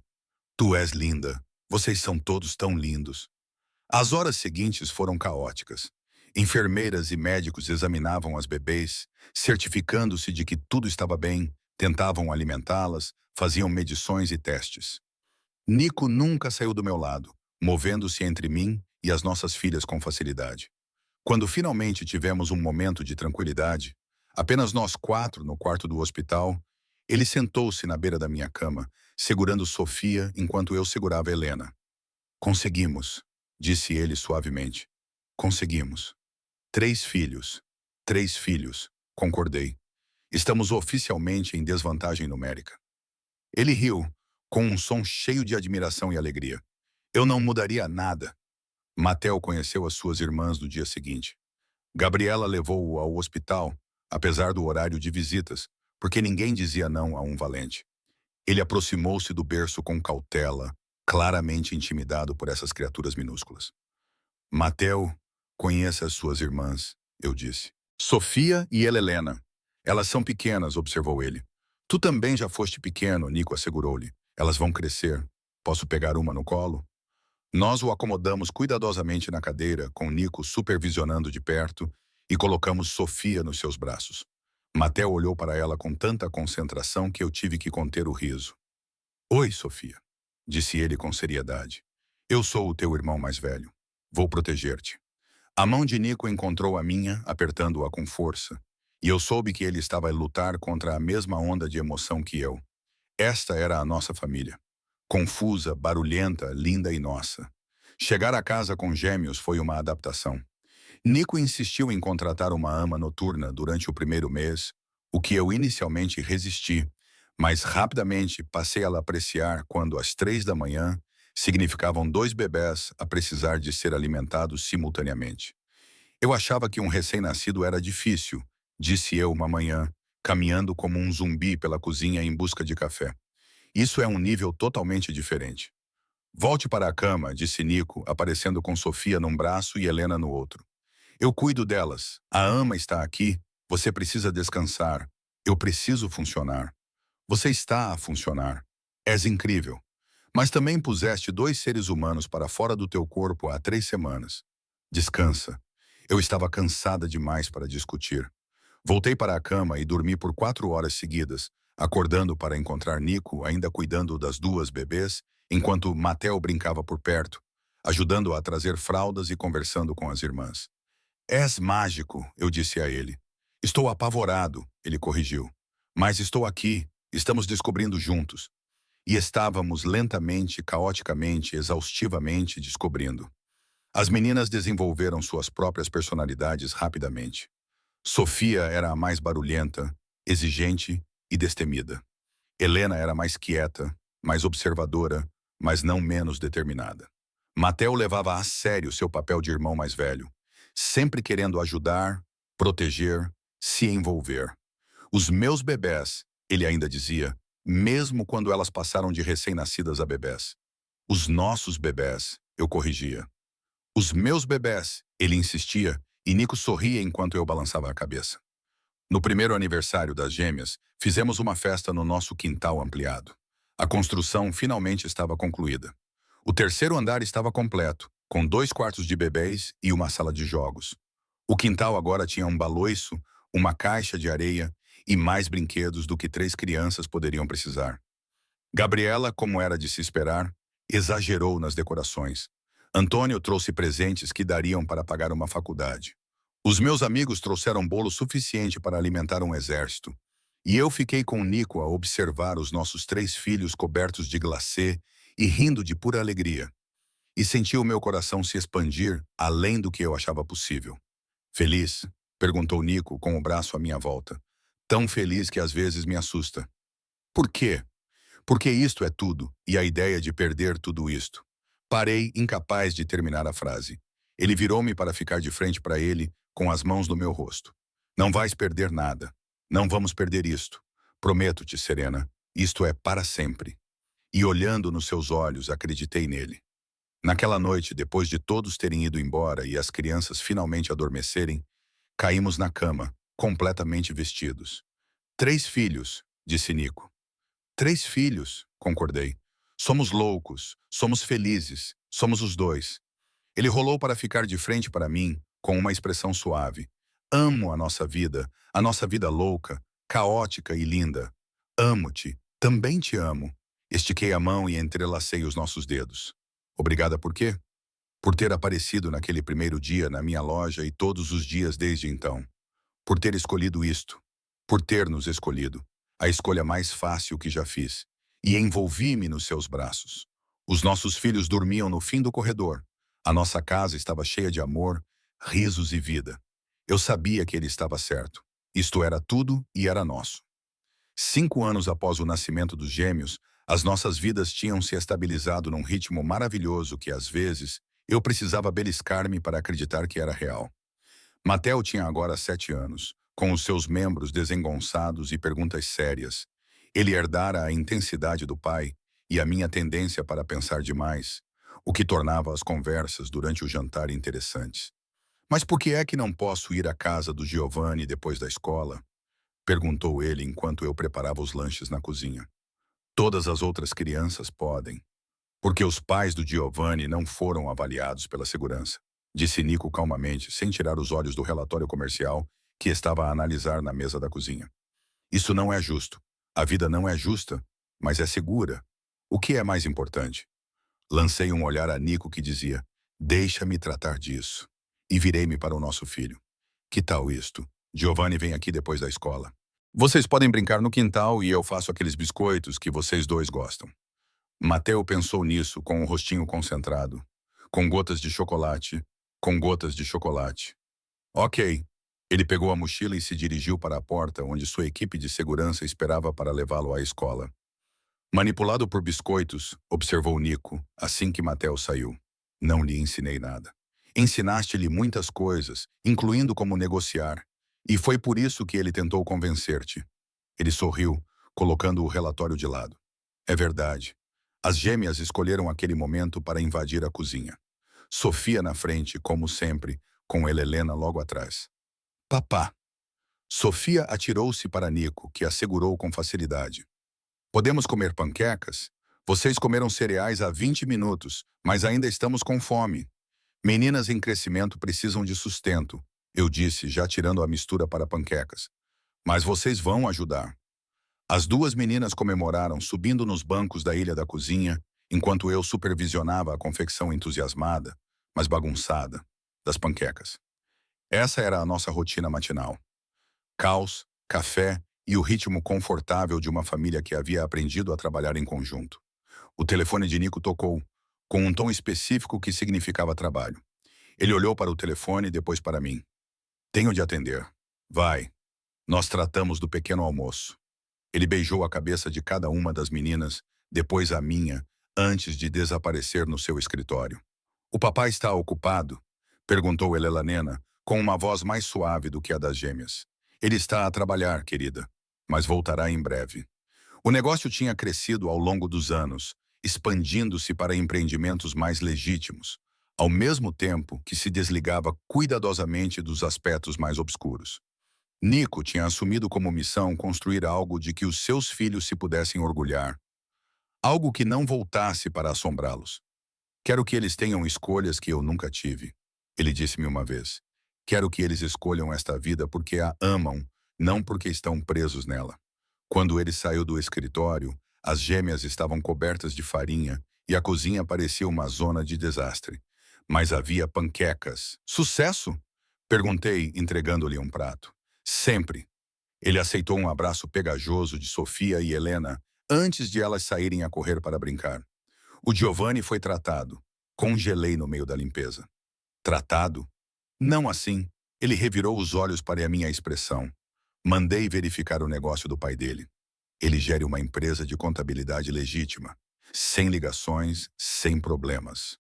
Tu és linda. Vocês são todos tão lindos. As horas seguintes foram caóticas. Enfermeiras e médicos examinavam as bebês, certificando-se de que tudo estava bem, tentavam alimentá-las, faziam medições e testes. Nico nunca saiu do meu lado, movendo-se entre mim e as nossas filhas com facilidade. Quando finalmente tivemos um momento de tranquilidade, apenas nós 4 no quarto do hospital, ele sentou-se na beira da minha cama, segurando Sofia enquanto eu segurava Helena. Conseguimos, disse ele suavemente. Conseguimos. 3 filhos. 3 filhos, concordei. Estamos oficialmente em desvantagem numérica. Ele riu, com um som cheio de admiração e alegria. Eu não mudaria nada. Matel conheceu as suas irmãs no dia seguinte. Gabriela levou-o ao hospital, apesar do horário de visitas, porque ninguém dizia não a um valente. Ele aproximou-se do berço com cautela, claramente intimidado por essas criaturas minúsculas. Mateo, conheça as suas irmãs, eu disse. Sofia e Helena. Elas são pequenas, observou ele. Tu também já foste pequeno, Nico assegurou-lhe. Elas vão crescer. Posso pegar uma no colo? Nós o acomodamos cuidadosamente na cadeira, com Nico supervisionando de perto, e colocamos Sofia nos seus braços. Mateo olhou para ela com tanta concentração que eu tive que conter o riso. Oi, Sofia, disse ele com seriedade. Eu sou o teu irmão mais velho. Vou proteger-te. A mão de Nico encontrou a minha, apertando-a com força, e eu soube que ele estava a lutar contra a mesma onda de emoção que eu. Esta era a nossa família. Confusa, barulhenta, linda e nossa. Chegar a casa com gêmeos foi uma adaptação. Nico insistiu em contratar uma ama noturna durante o primeiro mês, o que eu inicialmente resisti, mas rapidamente passei a apreciar quando às 3 da manhã significavam 2 bebés a precisar de ser alimentados simultaneamente. Eu achava que um recém-nascido era difícil, disse eu uma manhã, caminhando como um zumbi pela cozinha em busca de café. Isso é um nível totalmente diferente. Volte para a cama, disse Nico, aparecendo com Sofia num braço e Helena no outro. Eu cuido delas. A ama está aqui. Você precisa descansar. Eu preciso funcionar. Você está a funcionar. És incrível. Mas também puseste 2 seres humanos para fora do teu corpo há 3 semanas. Descansa. Eu estava cansada demais para discutir. Voltei para a cama e dormi por 4 horas seguidas, acordando para encontrar Nico ainda cuidando das duas bebês, enquanto Matel brincava por perto, ajudando a trazer fraldas e conversando com as irmãs. És mágico, eu disse a ele. Estou apavorado, ele corrigiu. Mas estou aqui, estamos descobrindo juntos. E estávamos lentamente, caoticamente, exaustivamente descobrindo. As meninas desenvolveram suas próprias personalidades rapidamente. Sofia era a mais barulhenta, exigente e destemida. Helena era mais quieta, mais observadora, mas não menos determinada. Mateo levava a sério seu papel de irmão mais velho, sempre querendo ajudar, proteger, se envolver. Os meus bebés, ele ainda dizia, mesmo quando elas passaram de recém-nascidas a bebés. Os nossos bebés, eu corrigia. Os meus bebés, ele insistia, e Nico sorria enquanto eu balançava a cabeça. No primeiro aniversário das gêmeas, fizemos uma festa no nosso quintal ampliado. A construção finalmente estava concluída. O terceiro andar estava completo, com 2 quartos de bebês e uma sala de jogos. O quintal agora tinha um baloiço, uma caixa de areia e mais brinquedos do que 3 crianças poderiam precisar. Gabriela, como era de se esperar, exagerou nas decorações. Antônio trouxe presentes que dariam para pagar uma faculdade. Os meus amigos trouxeram bolo suficiente para alimentar um exército. E eu fiquei com Nico a observar os nossos 3 filhos cobertos de glacê e rindo de pura alegria. E senti o meu coração se expandir além do que eu achava possível. Feliz? Perguntou Nico com o braço à minha volta. Tão feliz que às vezes me assusta. Por quê? Porque isto é tudo, e a ideia de perder tudo isto. Parei, incapaz de terminar a frase. Ele virou-me para ficar de frente para ele, com as mãos no meu rosto. Não vais perder nada. Não vamos perder isto. Prometo-te, Serena, isto é para sempre. E olhando nos seus olhos, acreditei nele. Naquela noite, depois de todos terem ido embora e as crianças finalmente adormecerem, caímos na cama, completamente vestidos. 3 filhos, disse Nico. 3 filhos, concordei. Somos loucos, somos felizes, somos os dois. Ele rolou para ficar de frente para mim, com uma expressão suave. Amo a nossa vida louca, caótica e linda. Amo-te, também te amo. Estiquei a mão e entrelacei os nossos dedos. Obrigada por quê? Por ter aparecido naquele primeiro dia na minha loja e todos os dias desde então. Por ter escolhido isto. Por ter nos escolhido. A escolha mais fácil que já fiz. E envolvi-me nos seus braços. Os nossos filhos dormiam no fim do corredor. A nossa casa estava cheia de amor, risos e vida. Eu sabia que ele estava certo. Isto era tudo e era nosso. 5 anos após o nascimento dos gêmeos, as nossas vidas tinham se estabilizado num ritmo maravilhoso que, às vezes, eu precisava beliscar-me para acreditar que era real. Matel tinha agora 7 anos, com os seus membros desengonçados e perguntas sérias. Ele herdara a intensidade do pai e a minha tendência para pensar demais, o que tornava as conversas durante o jantar interessantes. Mas por que é que não posso ir à casa do Giovanni depois da escola? Perguntou ele enquanto eu preparava os lanches na cozinha. Todas as outras crianças podem. Porque os pais do Giovanni não foram avaliados pela segurança, disse Nico calmamente, sem tirar os olhos do relatório comercial que estava a analisar na mesa da cozinha. Isso não é justo. A vida não é justa, mas é segura. O que é mais importante? Lancei um olhar a Nico que dizia, deixa-me tratar disso. E virei-me para o nosso filho. Que tal isto? Giovanni vem aqui depois da escola. Vocês podem brincar no quintal e eu faço aqueles biscoitos que vocês dois gostam. Mateo pensou nisso com o rostinho concentrado. Com gotas de chocolate, com gotas de chocolate. Ok. Ele pegou a mochila e se dirigiu para a porta onde sua equipe de segurança esperava para levá-lo à escola. Manipulado por biscoitos, observou Nico, assim que Mateo saiu. Não lhe ensinei nada. Ensinaste-lhe muitas coisas, incluindo como negociar, e foi por isso que ele tentou convencer-te. Ele sorriu, colocando o relatório de lado. É verdade. As gêmeas escolheram aquele momento para invadir a cozinha. Sofia na frente, como sempre, com Helena logo atrás. Papá. Sofia atirou-se para Nico, que a segurou com facilidade. Podemos comer panquecas? Vocês comeram cereais há 20 minutos, mas ainda estamos com fome. Meninas em crescimento precisam de sustento, eu disse, já tirando a mistura para panquecas. Mas vocês vão ajudar. As duas meninas comemoraram subindo nos bancos da ilha da cozinha, enquanto eu supervisionava a confecção entusiasmada, mas bagunçada, das panquecas. Essa era a nossa rotina matinal. Caos, café e o ritmo confortável de uma família que havia aprendido a trabalhar em conjunto. O telefone de Nico tocou, com um tom específico que significava trabalho. Ele olhou para o telefone e depois para mim. Tenho de atender. Vai. Nós tratamos do pequeno almoço. Ele beijou a cabeça de cada uma das meninas, depois a minha, antes de desaparecer no seu escritório. O papai está ocupado? Perguntou Helena, com uma voz mais suave do que a das gêmeas. Ele está a trabalhar, querida, mas voltará em breve. O negócio tinha crescido ao longo dos anos, expandindo-se para empreendimentos mais legítimos, ao mesmo tempo que se desligava cuidadosamente dos aspectos mais obscuros. Nico tinha assumido como missão construir algo de que os seus filhos se pudessem orgulhar, algo que não voltasse para assombrá-los. Quero que eles tenham escolhas que eu nunca tive, ele disse-me uma vez. Quero que eles escolham esta vida porque a amam, não porque estão presos nela. Quando ele saiu do escritório, as gêmeas estavam cobertas de farinha e a cozinha parecia uma zona de desastre. Mas havia panquecas. Sucesso? Perguntei, entregando-lhe um prato. Sempre. Ele aceitou um abraço pegajoso de Sofia e Helena antes de elas saírem a correr para brincar. O Giovanni foi tratado. Congelei no meio da limpeza. Tratado? Não assim. Ele revirou os olhos para a minha expressão. Mandei verificar o negócio do pai dele. Ele gere uma empresa de contabilidade legítima, sem ligações, sem problemas.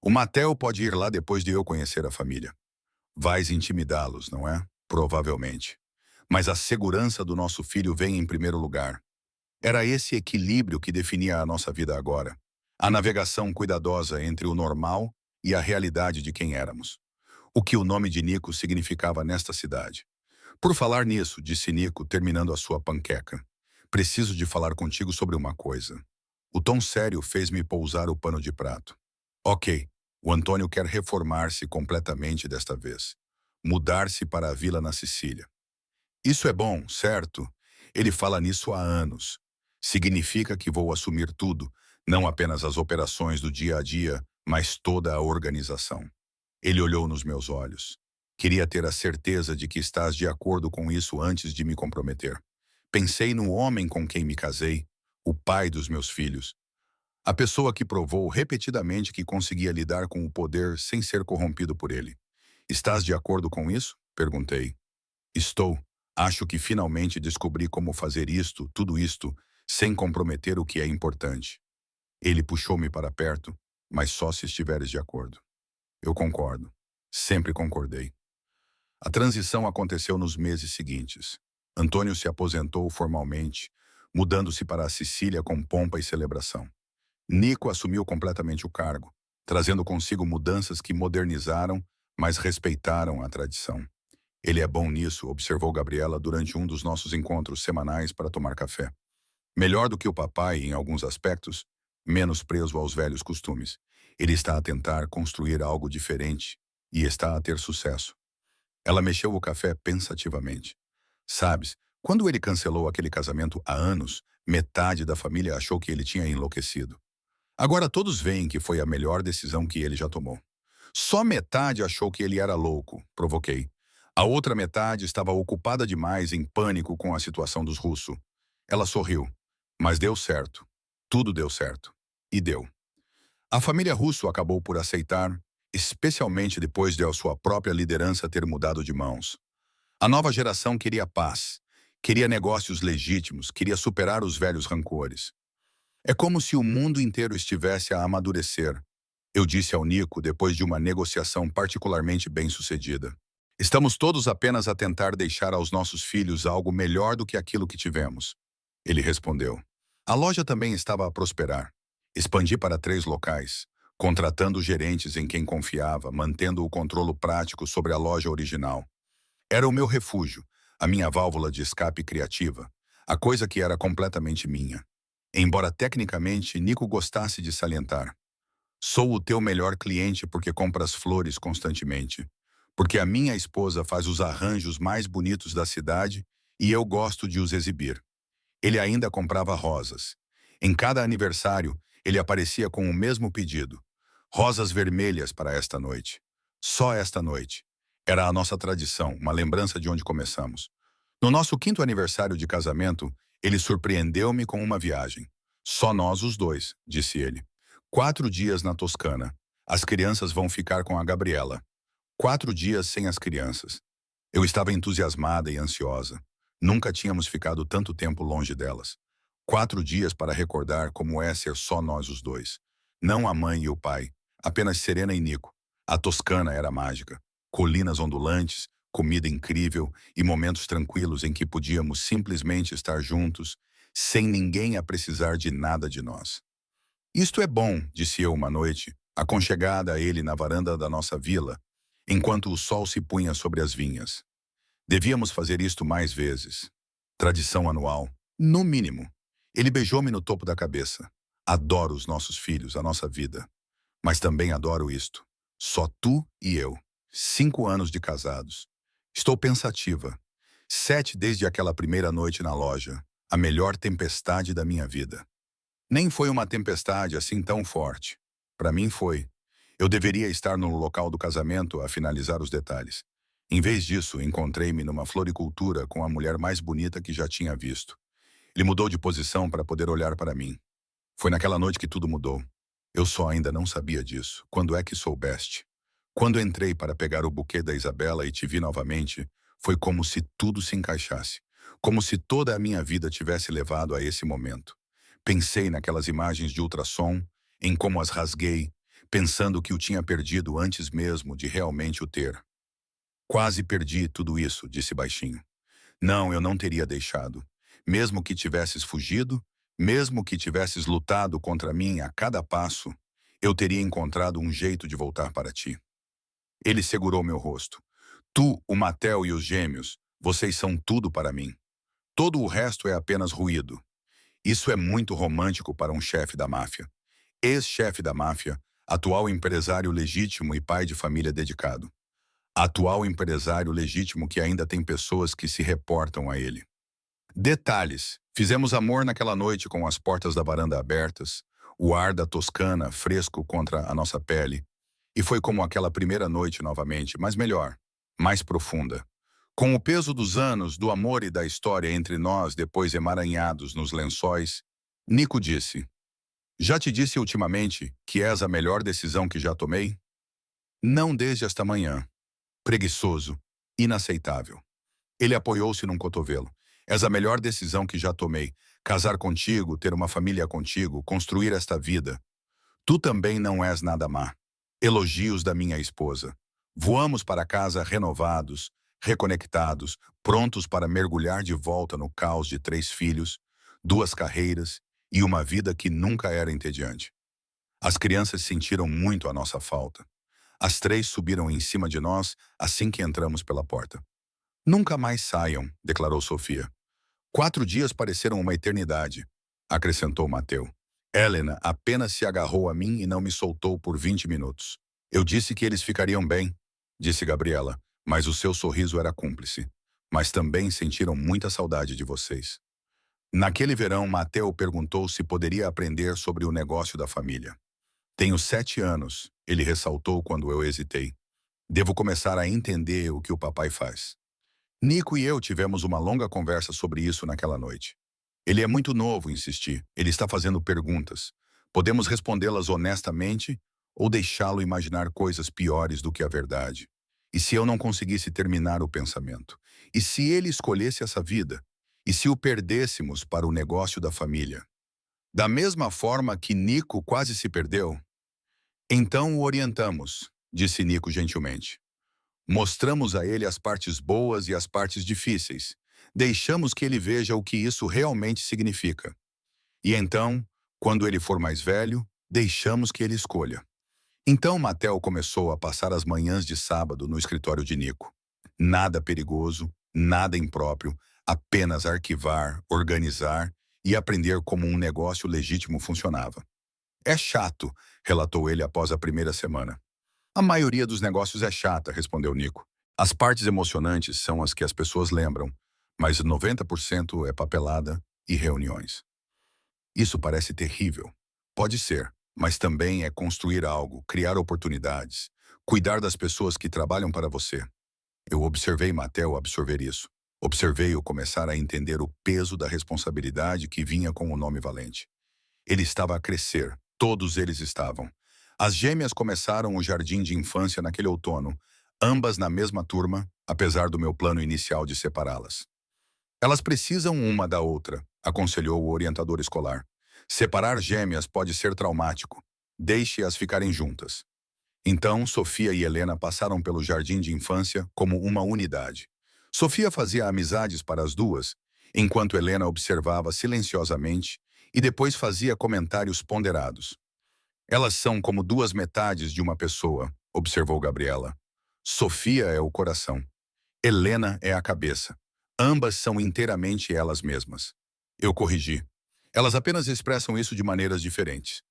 O Matel pode ir lá depois de eu conhecer a família. Vais intimidá-los, não é? Provavelmente. Mas a segurança do nosso filho vem em primeiro lugar. Era esse equilíbrio que definia a nossa vida agora. A navegação cuidadosa entre o normal e a realidade de quem éramos. O que o nome de Nico significava nesta cidade. Por falar nisso, disse Nico, terminando a sua panqueca. Preciso de falar contigo sobre uma coisa. O tom sério fez-me pousar o pano de prato. Ok, o Antônio quer reformar-se completamente desta vez. Mudar-se para a vila na Sicília. Isso é bom, certo? Ele fala nisso há anos. Significa que vou assumir tudo, não apenas as operações do dia a dia, mas toda a organização. Ele olhou nos meus olhos. Queria ter a certeza de que estás de acordo com isso antes de me comprometer. Pensei no homem com quem me casei, o pai dos meus filhos. A pessoa que provou repetidamente que conseguia lidar com o poder sem ser corrompido por ele. Estás de acordo com isso? Perguntei. Estou. Acho que finalmente descobri como fazer isto, tudo isto, sem comprometer o que é importante. Ele puxou-me para perto, mas só se estiveres de acordo. Eu concordo. Sempre concordei. A transição aconteceu nos meses seguintes. Antônio se aposentou formalmente, mudando-se para a Sicília com pompa e celebração. Nico assumiu completamente o cargo, trazendo consigo mudanças que modernizaram, mas respeitaram a tradição. Ele é bom nisso, observou Gabriela durante um dos nossos encontros semanais para tomar café. Melhor do que o papai em alguns aspectos, menos preso aos velhos costumes. Ele está a tentar construir algo diferente e está a ter sucesso. Ela mexeu o café pensativamente. Sabes, quando ele cancelou aquele casamento há anos, metade da família achou que ele tinha enlouquecido. Agora todos veem que foi a melhor decisão que ele já tomou. Só metade achou que ele era louco, provoquei. A outra metade estava ocupada demais em pânico com a situação dos russos. Ela sorriu. Mas deu certo. Tudo deu certo. E deu. A família Russo acabou por aceitar, especialmente depois de a sua própria liderança ter mudado de mãos. A nova geração queria paz, queria negócios legítimos, queria superar os velhos rancores. É como se o mundo inteiro estivesse a amadurecer, eu disse ao Nico depois de uma negociação particularmente bem-sucedida. Estamos todos apenas a tentar deixar aos nossos filhos algo melhor do que aquilo que tivemos. Ele respondeu. A loja também estava a prosperar. Expandi para 3 locais, contratando gerentes em quem confiava, mantendo o controle prático sobre a loja original. Era o meu refúgio, a minha válvula de escape criativa, a coisa que era completamente minha. Embora tecnicamente Nico gostasse de salientar. Sou o teu melhor cliente porque compras flores constantemente. Porque a minha esposa faz os arranjos mais bonitos da cidade e eu gosto de os exibir. Ele ainda comprava rosas. Em cada aniversário, ele aparecia com o mesmo pedido. Rosas vermelhas para esta noite. Só esta noite. Era a nossa tradição, uma lembrança de onde começamos. No nosso quinto aniversário de casamento, ele surpreendeu-me com uma viagem. Só nós os dois, disse ele. 4 dias na Toscana. As crianças vão ficar com a Gabriela. 4 dias sem as crianças. Eu estava entusiasmada e ansiosa. Nunca tínhamos ficado tanto tempo longe delas. 4 dias para recordar como é ser só nós os dois. Não a mãe e o pai, apenas Serena e Nico. A Toscana era mágica. Colinas ondulantes, comida incrível e momentos tranquilos em que podíamos simplesmente estar juntos, sem ninguém a precisar de nada de nós. Isto é bom, disse eu uma noite, aconchegada a ele na varanda da nossa vila, enquanto o sol se punha sobre as vinhas. Devíamos fazer isto mais vezes. Tradição anual, no mínimo. Ele beijou-me no topo da cabeça. Adoro os nossos filhos, a nossa vida. Mas também adoro isto. Só tu e eu. 5 anos de casados. Estou pensativa. 7 desde aquela primeira noite na loja. A melhor tempestade da minha vida. Nem foi uma tempestade assim tão forte. Para mim foi. Eu deveria estar no local do casamento a finalizar os detalhes. Em vez disso, encontrei-me numa floricultura com a mulher mais bonita que já tinha visto. Ele mudou de posição para poder olhar para mim. Foi naquela noite que tudo mudou. Eu só ainda não sabia disso. Quando é que soubeste? Quando entrei para pegar o buquê da Isabela e te vi novamente, foi como se tudo se encaixasse. Como se toda a minha vida tivesse levado a esse momento. Pensei naquelas imagens de ultrassom, em como as rasguei, pensando que o tinha perdido antes mesmo de realmente o ter. Quase perdi tudo isso, disse baixinho. Não, eu não teria deixado. Mesmo que tivesses fugido, mesmo que tivesses lutado contra mim a cada passo, eu teria encontrado um jeito de voltar para ti. Ele segurou meu rosto. Tu, o Matel e os gêmeos, vocês são tudo para mim. Todo o resto é apenas ruído. Isso é muito romântico para um chefe da máfia. Ex-chefe da máfia, atual empresário legítimo e pai de família dedicado. Atual empresário legítimo que ainda tem pessoas que se reportam a ele. Detalhes. Fizemos amor naquela noite com as portas da varanda abertas, o ar da Toscana fresco contra a nossa pele. E foi como aquela primeira noite novamente, mas melhor, mais profunda. Com o peso dos anos, do amor e da história entre nós depois emaranhados nos lençóis, Nico disse, já te disse ultimamente que és a melhor decisão que já tomei? Não desde esta manhã. Preguiçoso. Inaceitável. Ele apoiou-se num cotovelo. És a melhor decisão que já tomei. Casar contigo, ter uma família contigo, construir esta vida. Tu também não és nada má. Elogios da minha esposa. Voamos para casa renovados, reconectados, prontos para mergulhar de volta no caos de 3 filhos, 2 carreiras e uma vida que nunca era entediante. As crianças sentiram muito a nossa falta. As 3 subiram em cima de nós assim que entramos pela porta. Nunca mais saiam, declarou Sofia. 4 dias pareceram uma eternidade, acrescentou Mateu. Helena apenas se agarrou a mim e não me soltou por 20 minutos. Eu disse que eles ficariam bem, disse Gabriela, mas o seu sorriso era cúmplice. Mas também sentiram muita saudade de vocês. Naquele verão, Mateu perguntou se poderia aprender sobre o negócio da família. Tenho 7 anos, ele ressaltou quando eu hesitei. Devo começar a entender o que o papai faz. Nico e eu tivemos uma longa conversa sobre isso naquela noite. Ele é muito novo, insisti. Ele está fazendo perguntas. Podemos respondê-las honestamente ou deixá-lo imaginar coisas piores do que a verdade. E se eu não conseguisse terminar o pensamento? E se ele escolhesse essa vida? E se o perdêssemos para o negócio da família? Da mesma forma que Nico quase se perdeu? Então o orientamos, disse Nico gentilmente. Mostramos a ele as partes boas e as partes difíceis. Deixamos que ele veja o que isso realmente significa. E então, quando ele for mais velho, deixamos que ele escolha. Então Matel começou a passar as manhãs de sábado no escritório de Nico. Nada perigoso, nada impróprio, apenas arquivar, organizar e aprender como um negócio legítimo funcionava. É chato, relatou ele após a primeira semana. A maioria dos negócios é chata, respondeu Nico. As partes emocionantes são as que as pessoas lembram, mas 90% é papelada e reuniões. Isso parece terrível. Pode ser, mas também é construir algo, criar oportunidades, cuidar das pessoas que trabalham para você. Eu observei Mateo absorver isso. Observei-o começar a entender o peso da responsabilidade que vinha com o nome Valente. Ele estava a crescer, todos eles estavam. As gêmeas começaram o jardim de infância naquele outono, ambas na mesma turma, apesar do meu plano inicial de separá-las. Elas precisam uma da outra, aconselhou o orientador escolar. Separar gêmeas pode ser traumático. Deixe-as ficarem juntas. Então, Sofia e Helena passaram pelo jardim de infância como uma unidade. Sofia fazia amizades para as duas, enquanto Helena observava silenciosamente e depois fazia comentários ponderados. Elas são como duas metades de uma pessoa, observou Gabriela. Sofia é o coração. Helena é a cabeça. Ambas são inteiramente elas mesmas. Eu corrigi. Elas apenas expressam isso de maneiras diferentes.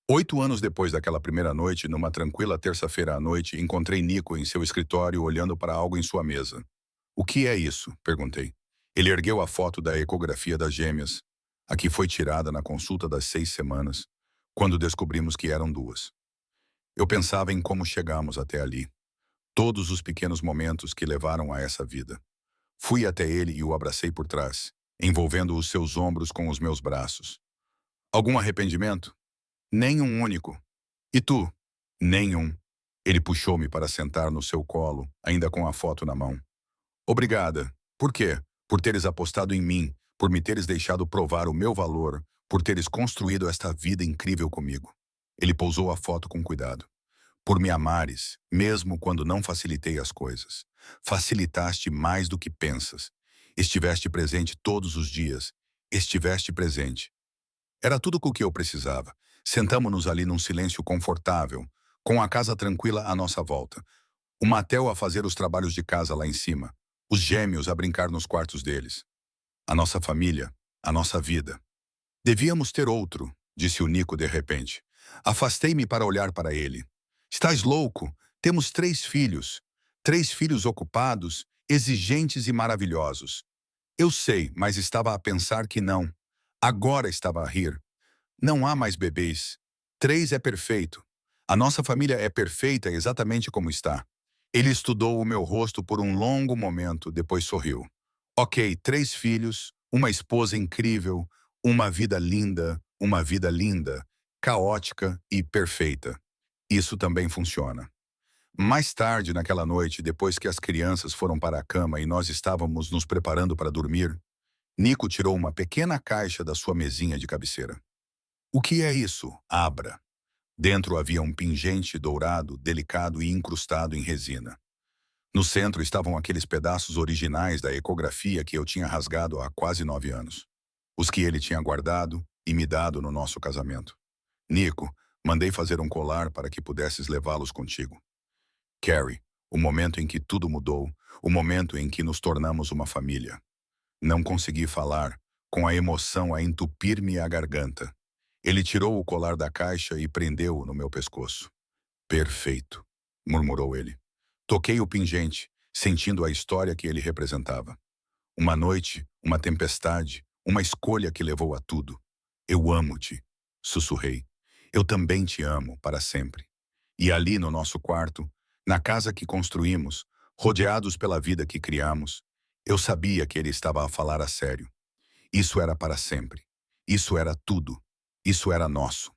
8 anos depois daquela primeira noite, numa tranquila terça-feira à noite, encontrei Nico em seu escritório olhando para algo em sua mesa. O que é isso? Perguntei. Ele ergueu a foto da ecografia das gêmeas, a que foi tirada na consulta das 6 semanas, quando descobrimos que eram duas. Eu pensava em como chegamos até ali. Todos os pequenos momentos que levaram a essa vida. Fui até ele e o abracei por trás, envolvendo os seus ombros com os meus braços. Algum arrependimento? Nenhum único. E tu? Nenhum. Ele puxou-me para sentar no seu colo, ainda com a foto na mão. Obrigada. Por quê? Por teres apostado em mim, por me teres deixado provar o meu valor, por teres construído esta vida incrível comigo. Ele pousou a foto com cuidado. Por me amares, mesmo quando não facilitei as coisas. Facilitaste mais do que pensas. Estiveste presente todos os dias. Estiveste presente. Era tudo o que eu precisava. Sentamo-nos ali num silêncio confortável, com a casa tranquila à nossa volta. O Mateo a fazer os trabalhos de casa lá em cima. Os gêmeos a brincar nos quartos deles. A nossa família, a nossa vida. Devíamos ter outro, disse o Nico de repente. Afastei-me para olhar para ele. Estás louco? Temos 3 filhos. 3 filhos ocupados, exigentes e maravilhosos. Eu sei, mas estava a pensar que não. Agora estava a rir. Não há mais bebês. 3 é perfeito. A nossa família é perfeita exatamente como está. Ele estudou o meu rosto por um longo momento, depois sorriu. Ok, 3 filhos, uma esposa incrível, uma vida linda, caótica e perfeita. Isso também funciona. Mais tarde, naquela noite, depois que as crianças foram para a cama e nós estávamos nos preparando para dormir, Nico tirou uma pequena caixa da sua mesinha de cabeceira. O que é isso? Abra. Dentro havia um pingente dourado, delicado e incrustado em resina. No centro estavam aqueles pedaços originais da ecografia que eu tinha rasgado há quase 9 anos. Os que ele tinha guardado e me dado no nosso casamento. Nico, mandei fazer um colar para que pudesses levá-los contigo. Carrie, o momento em que tudo mudou, o momento em que nos tornamos uma família. Não consegui falar, com a emoção a entupir-me a garganta. Ele tirou o colar da caixa e prendeu-o no meu pescoço. Perfeito, murmurou ele. Toquei o pingente, sentindo a história que ele representava. Uma noite, uma tempestade, uma escolha que levou a tudo. Eu amo-te, sussurrei. Eu também te amo, para sempre. E ali no nosso quarto, na casa que construímos, rodeados pela vida que criamos, eu sabia que ele estava a falar a sério. Isso era para sempre. Isso era tudo. Isso era nosso.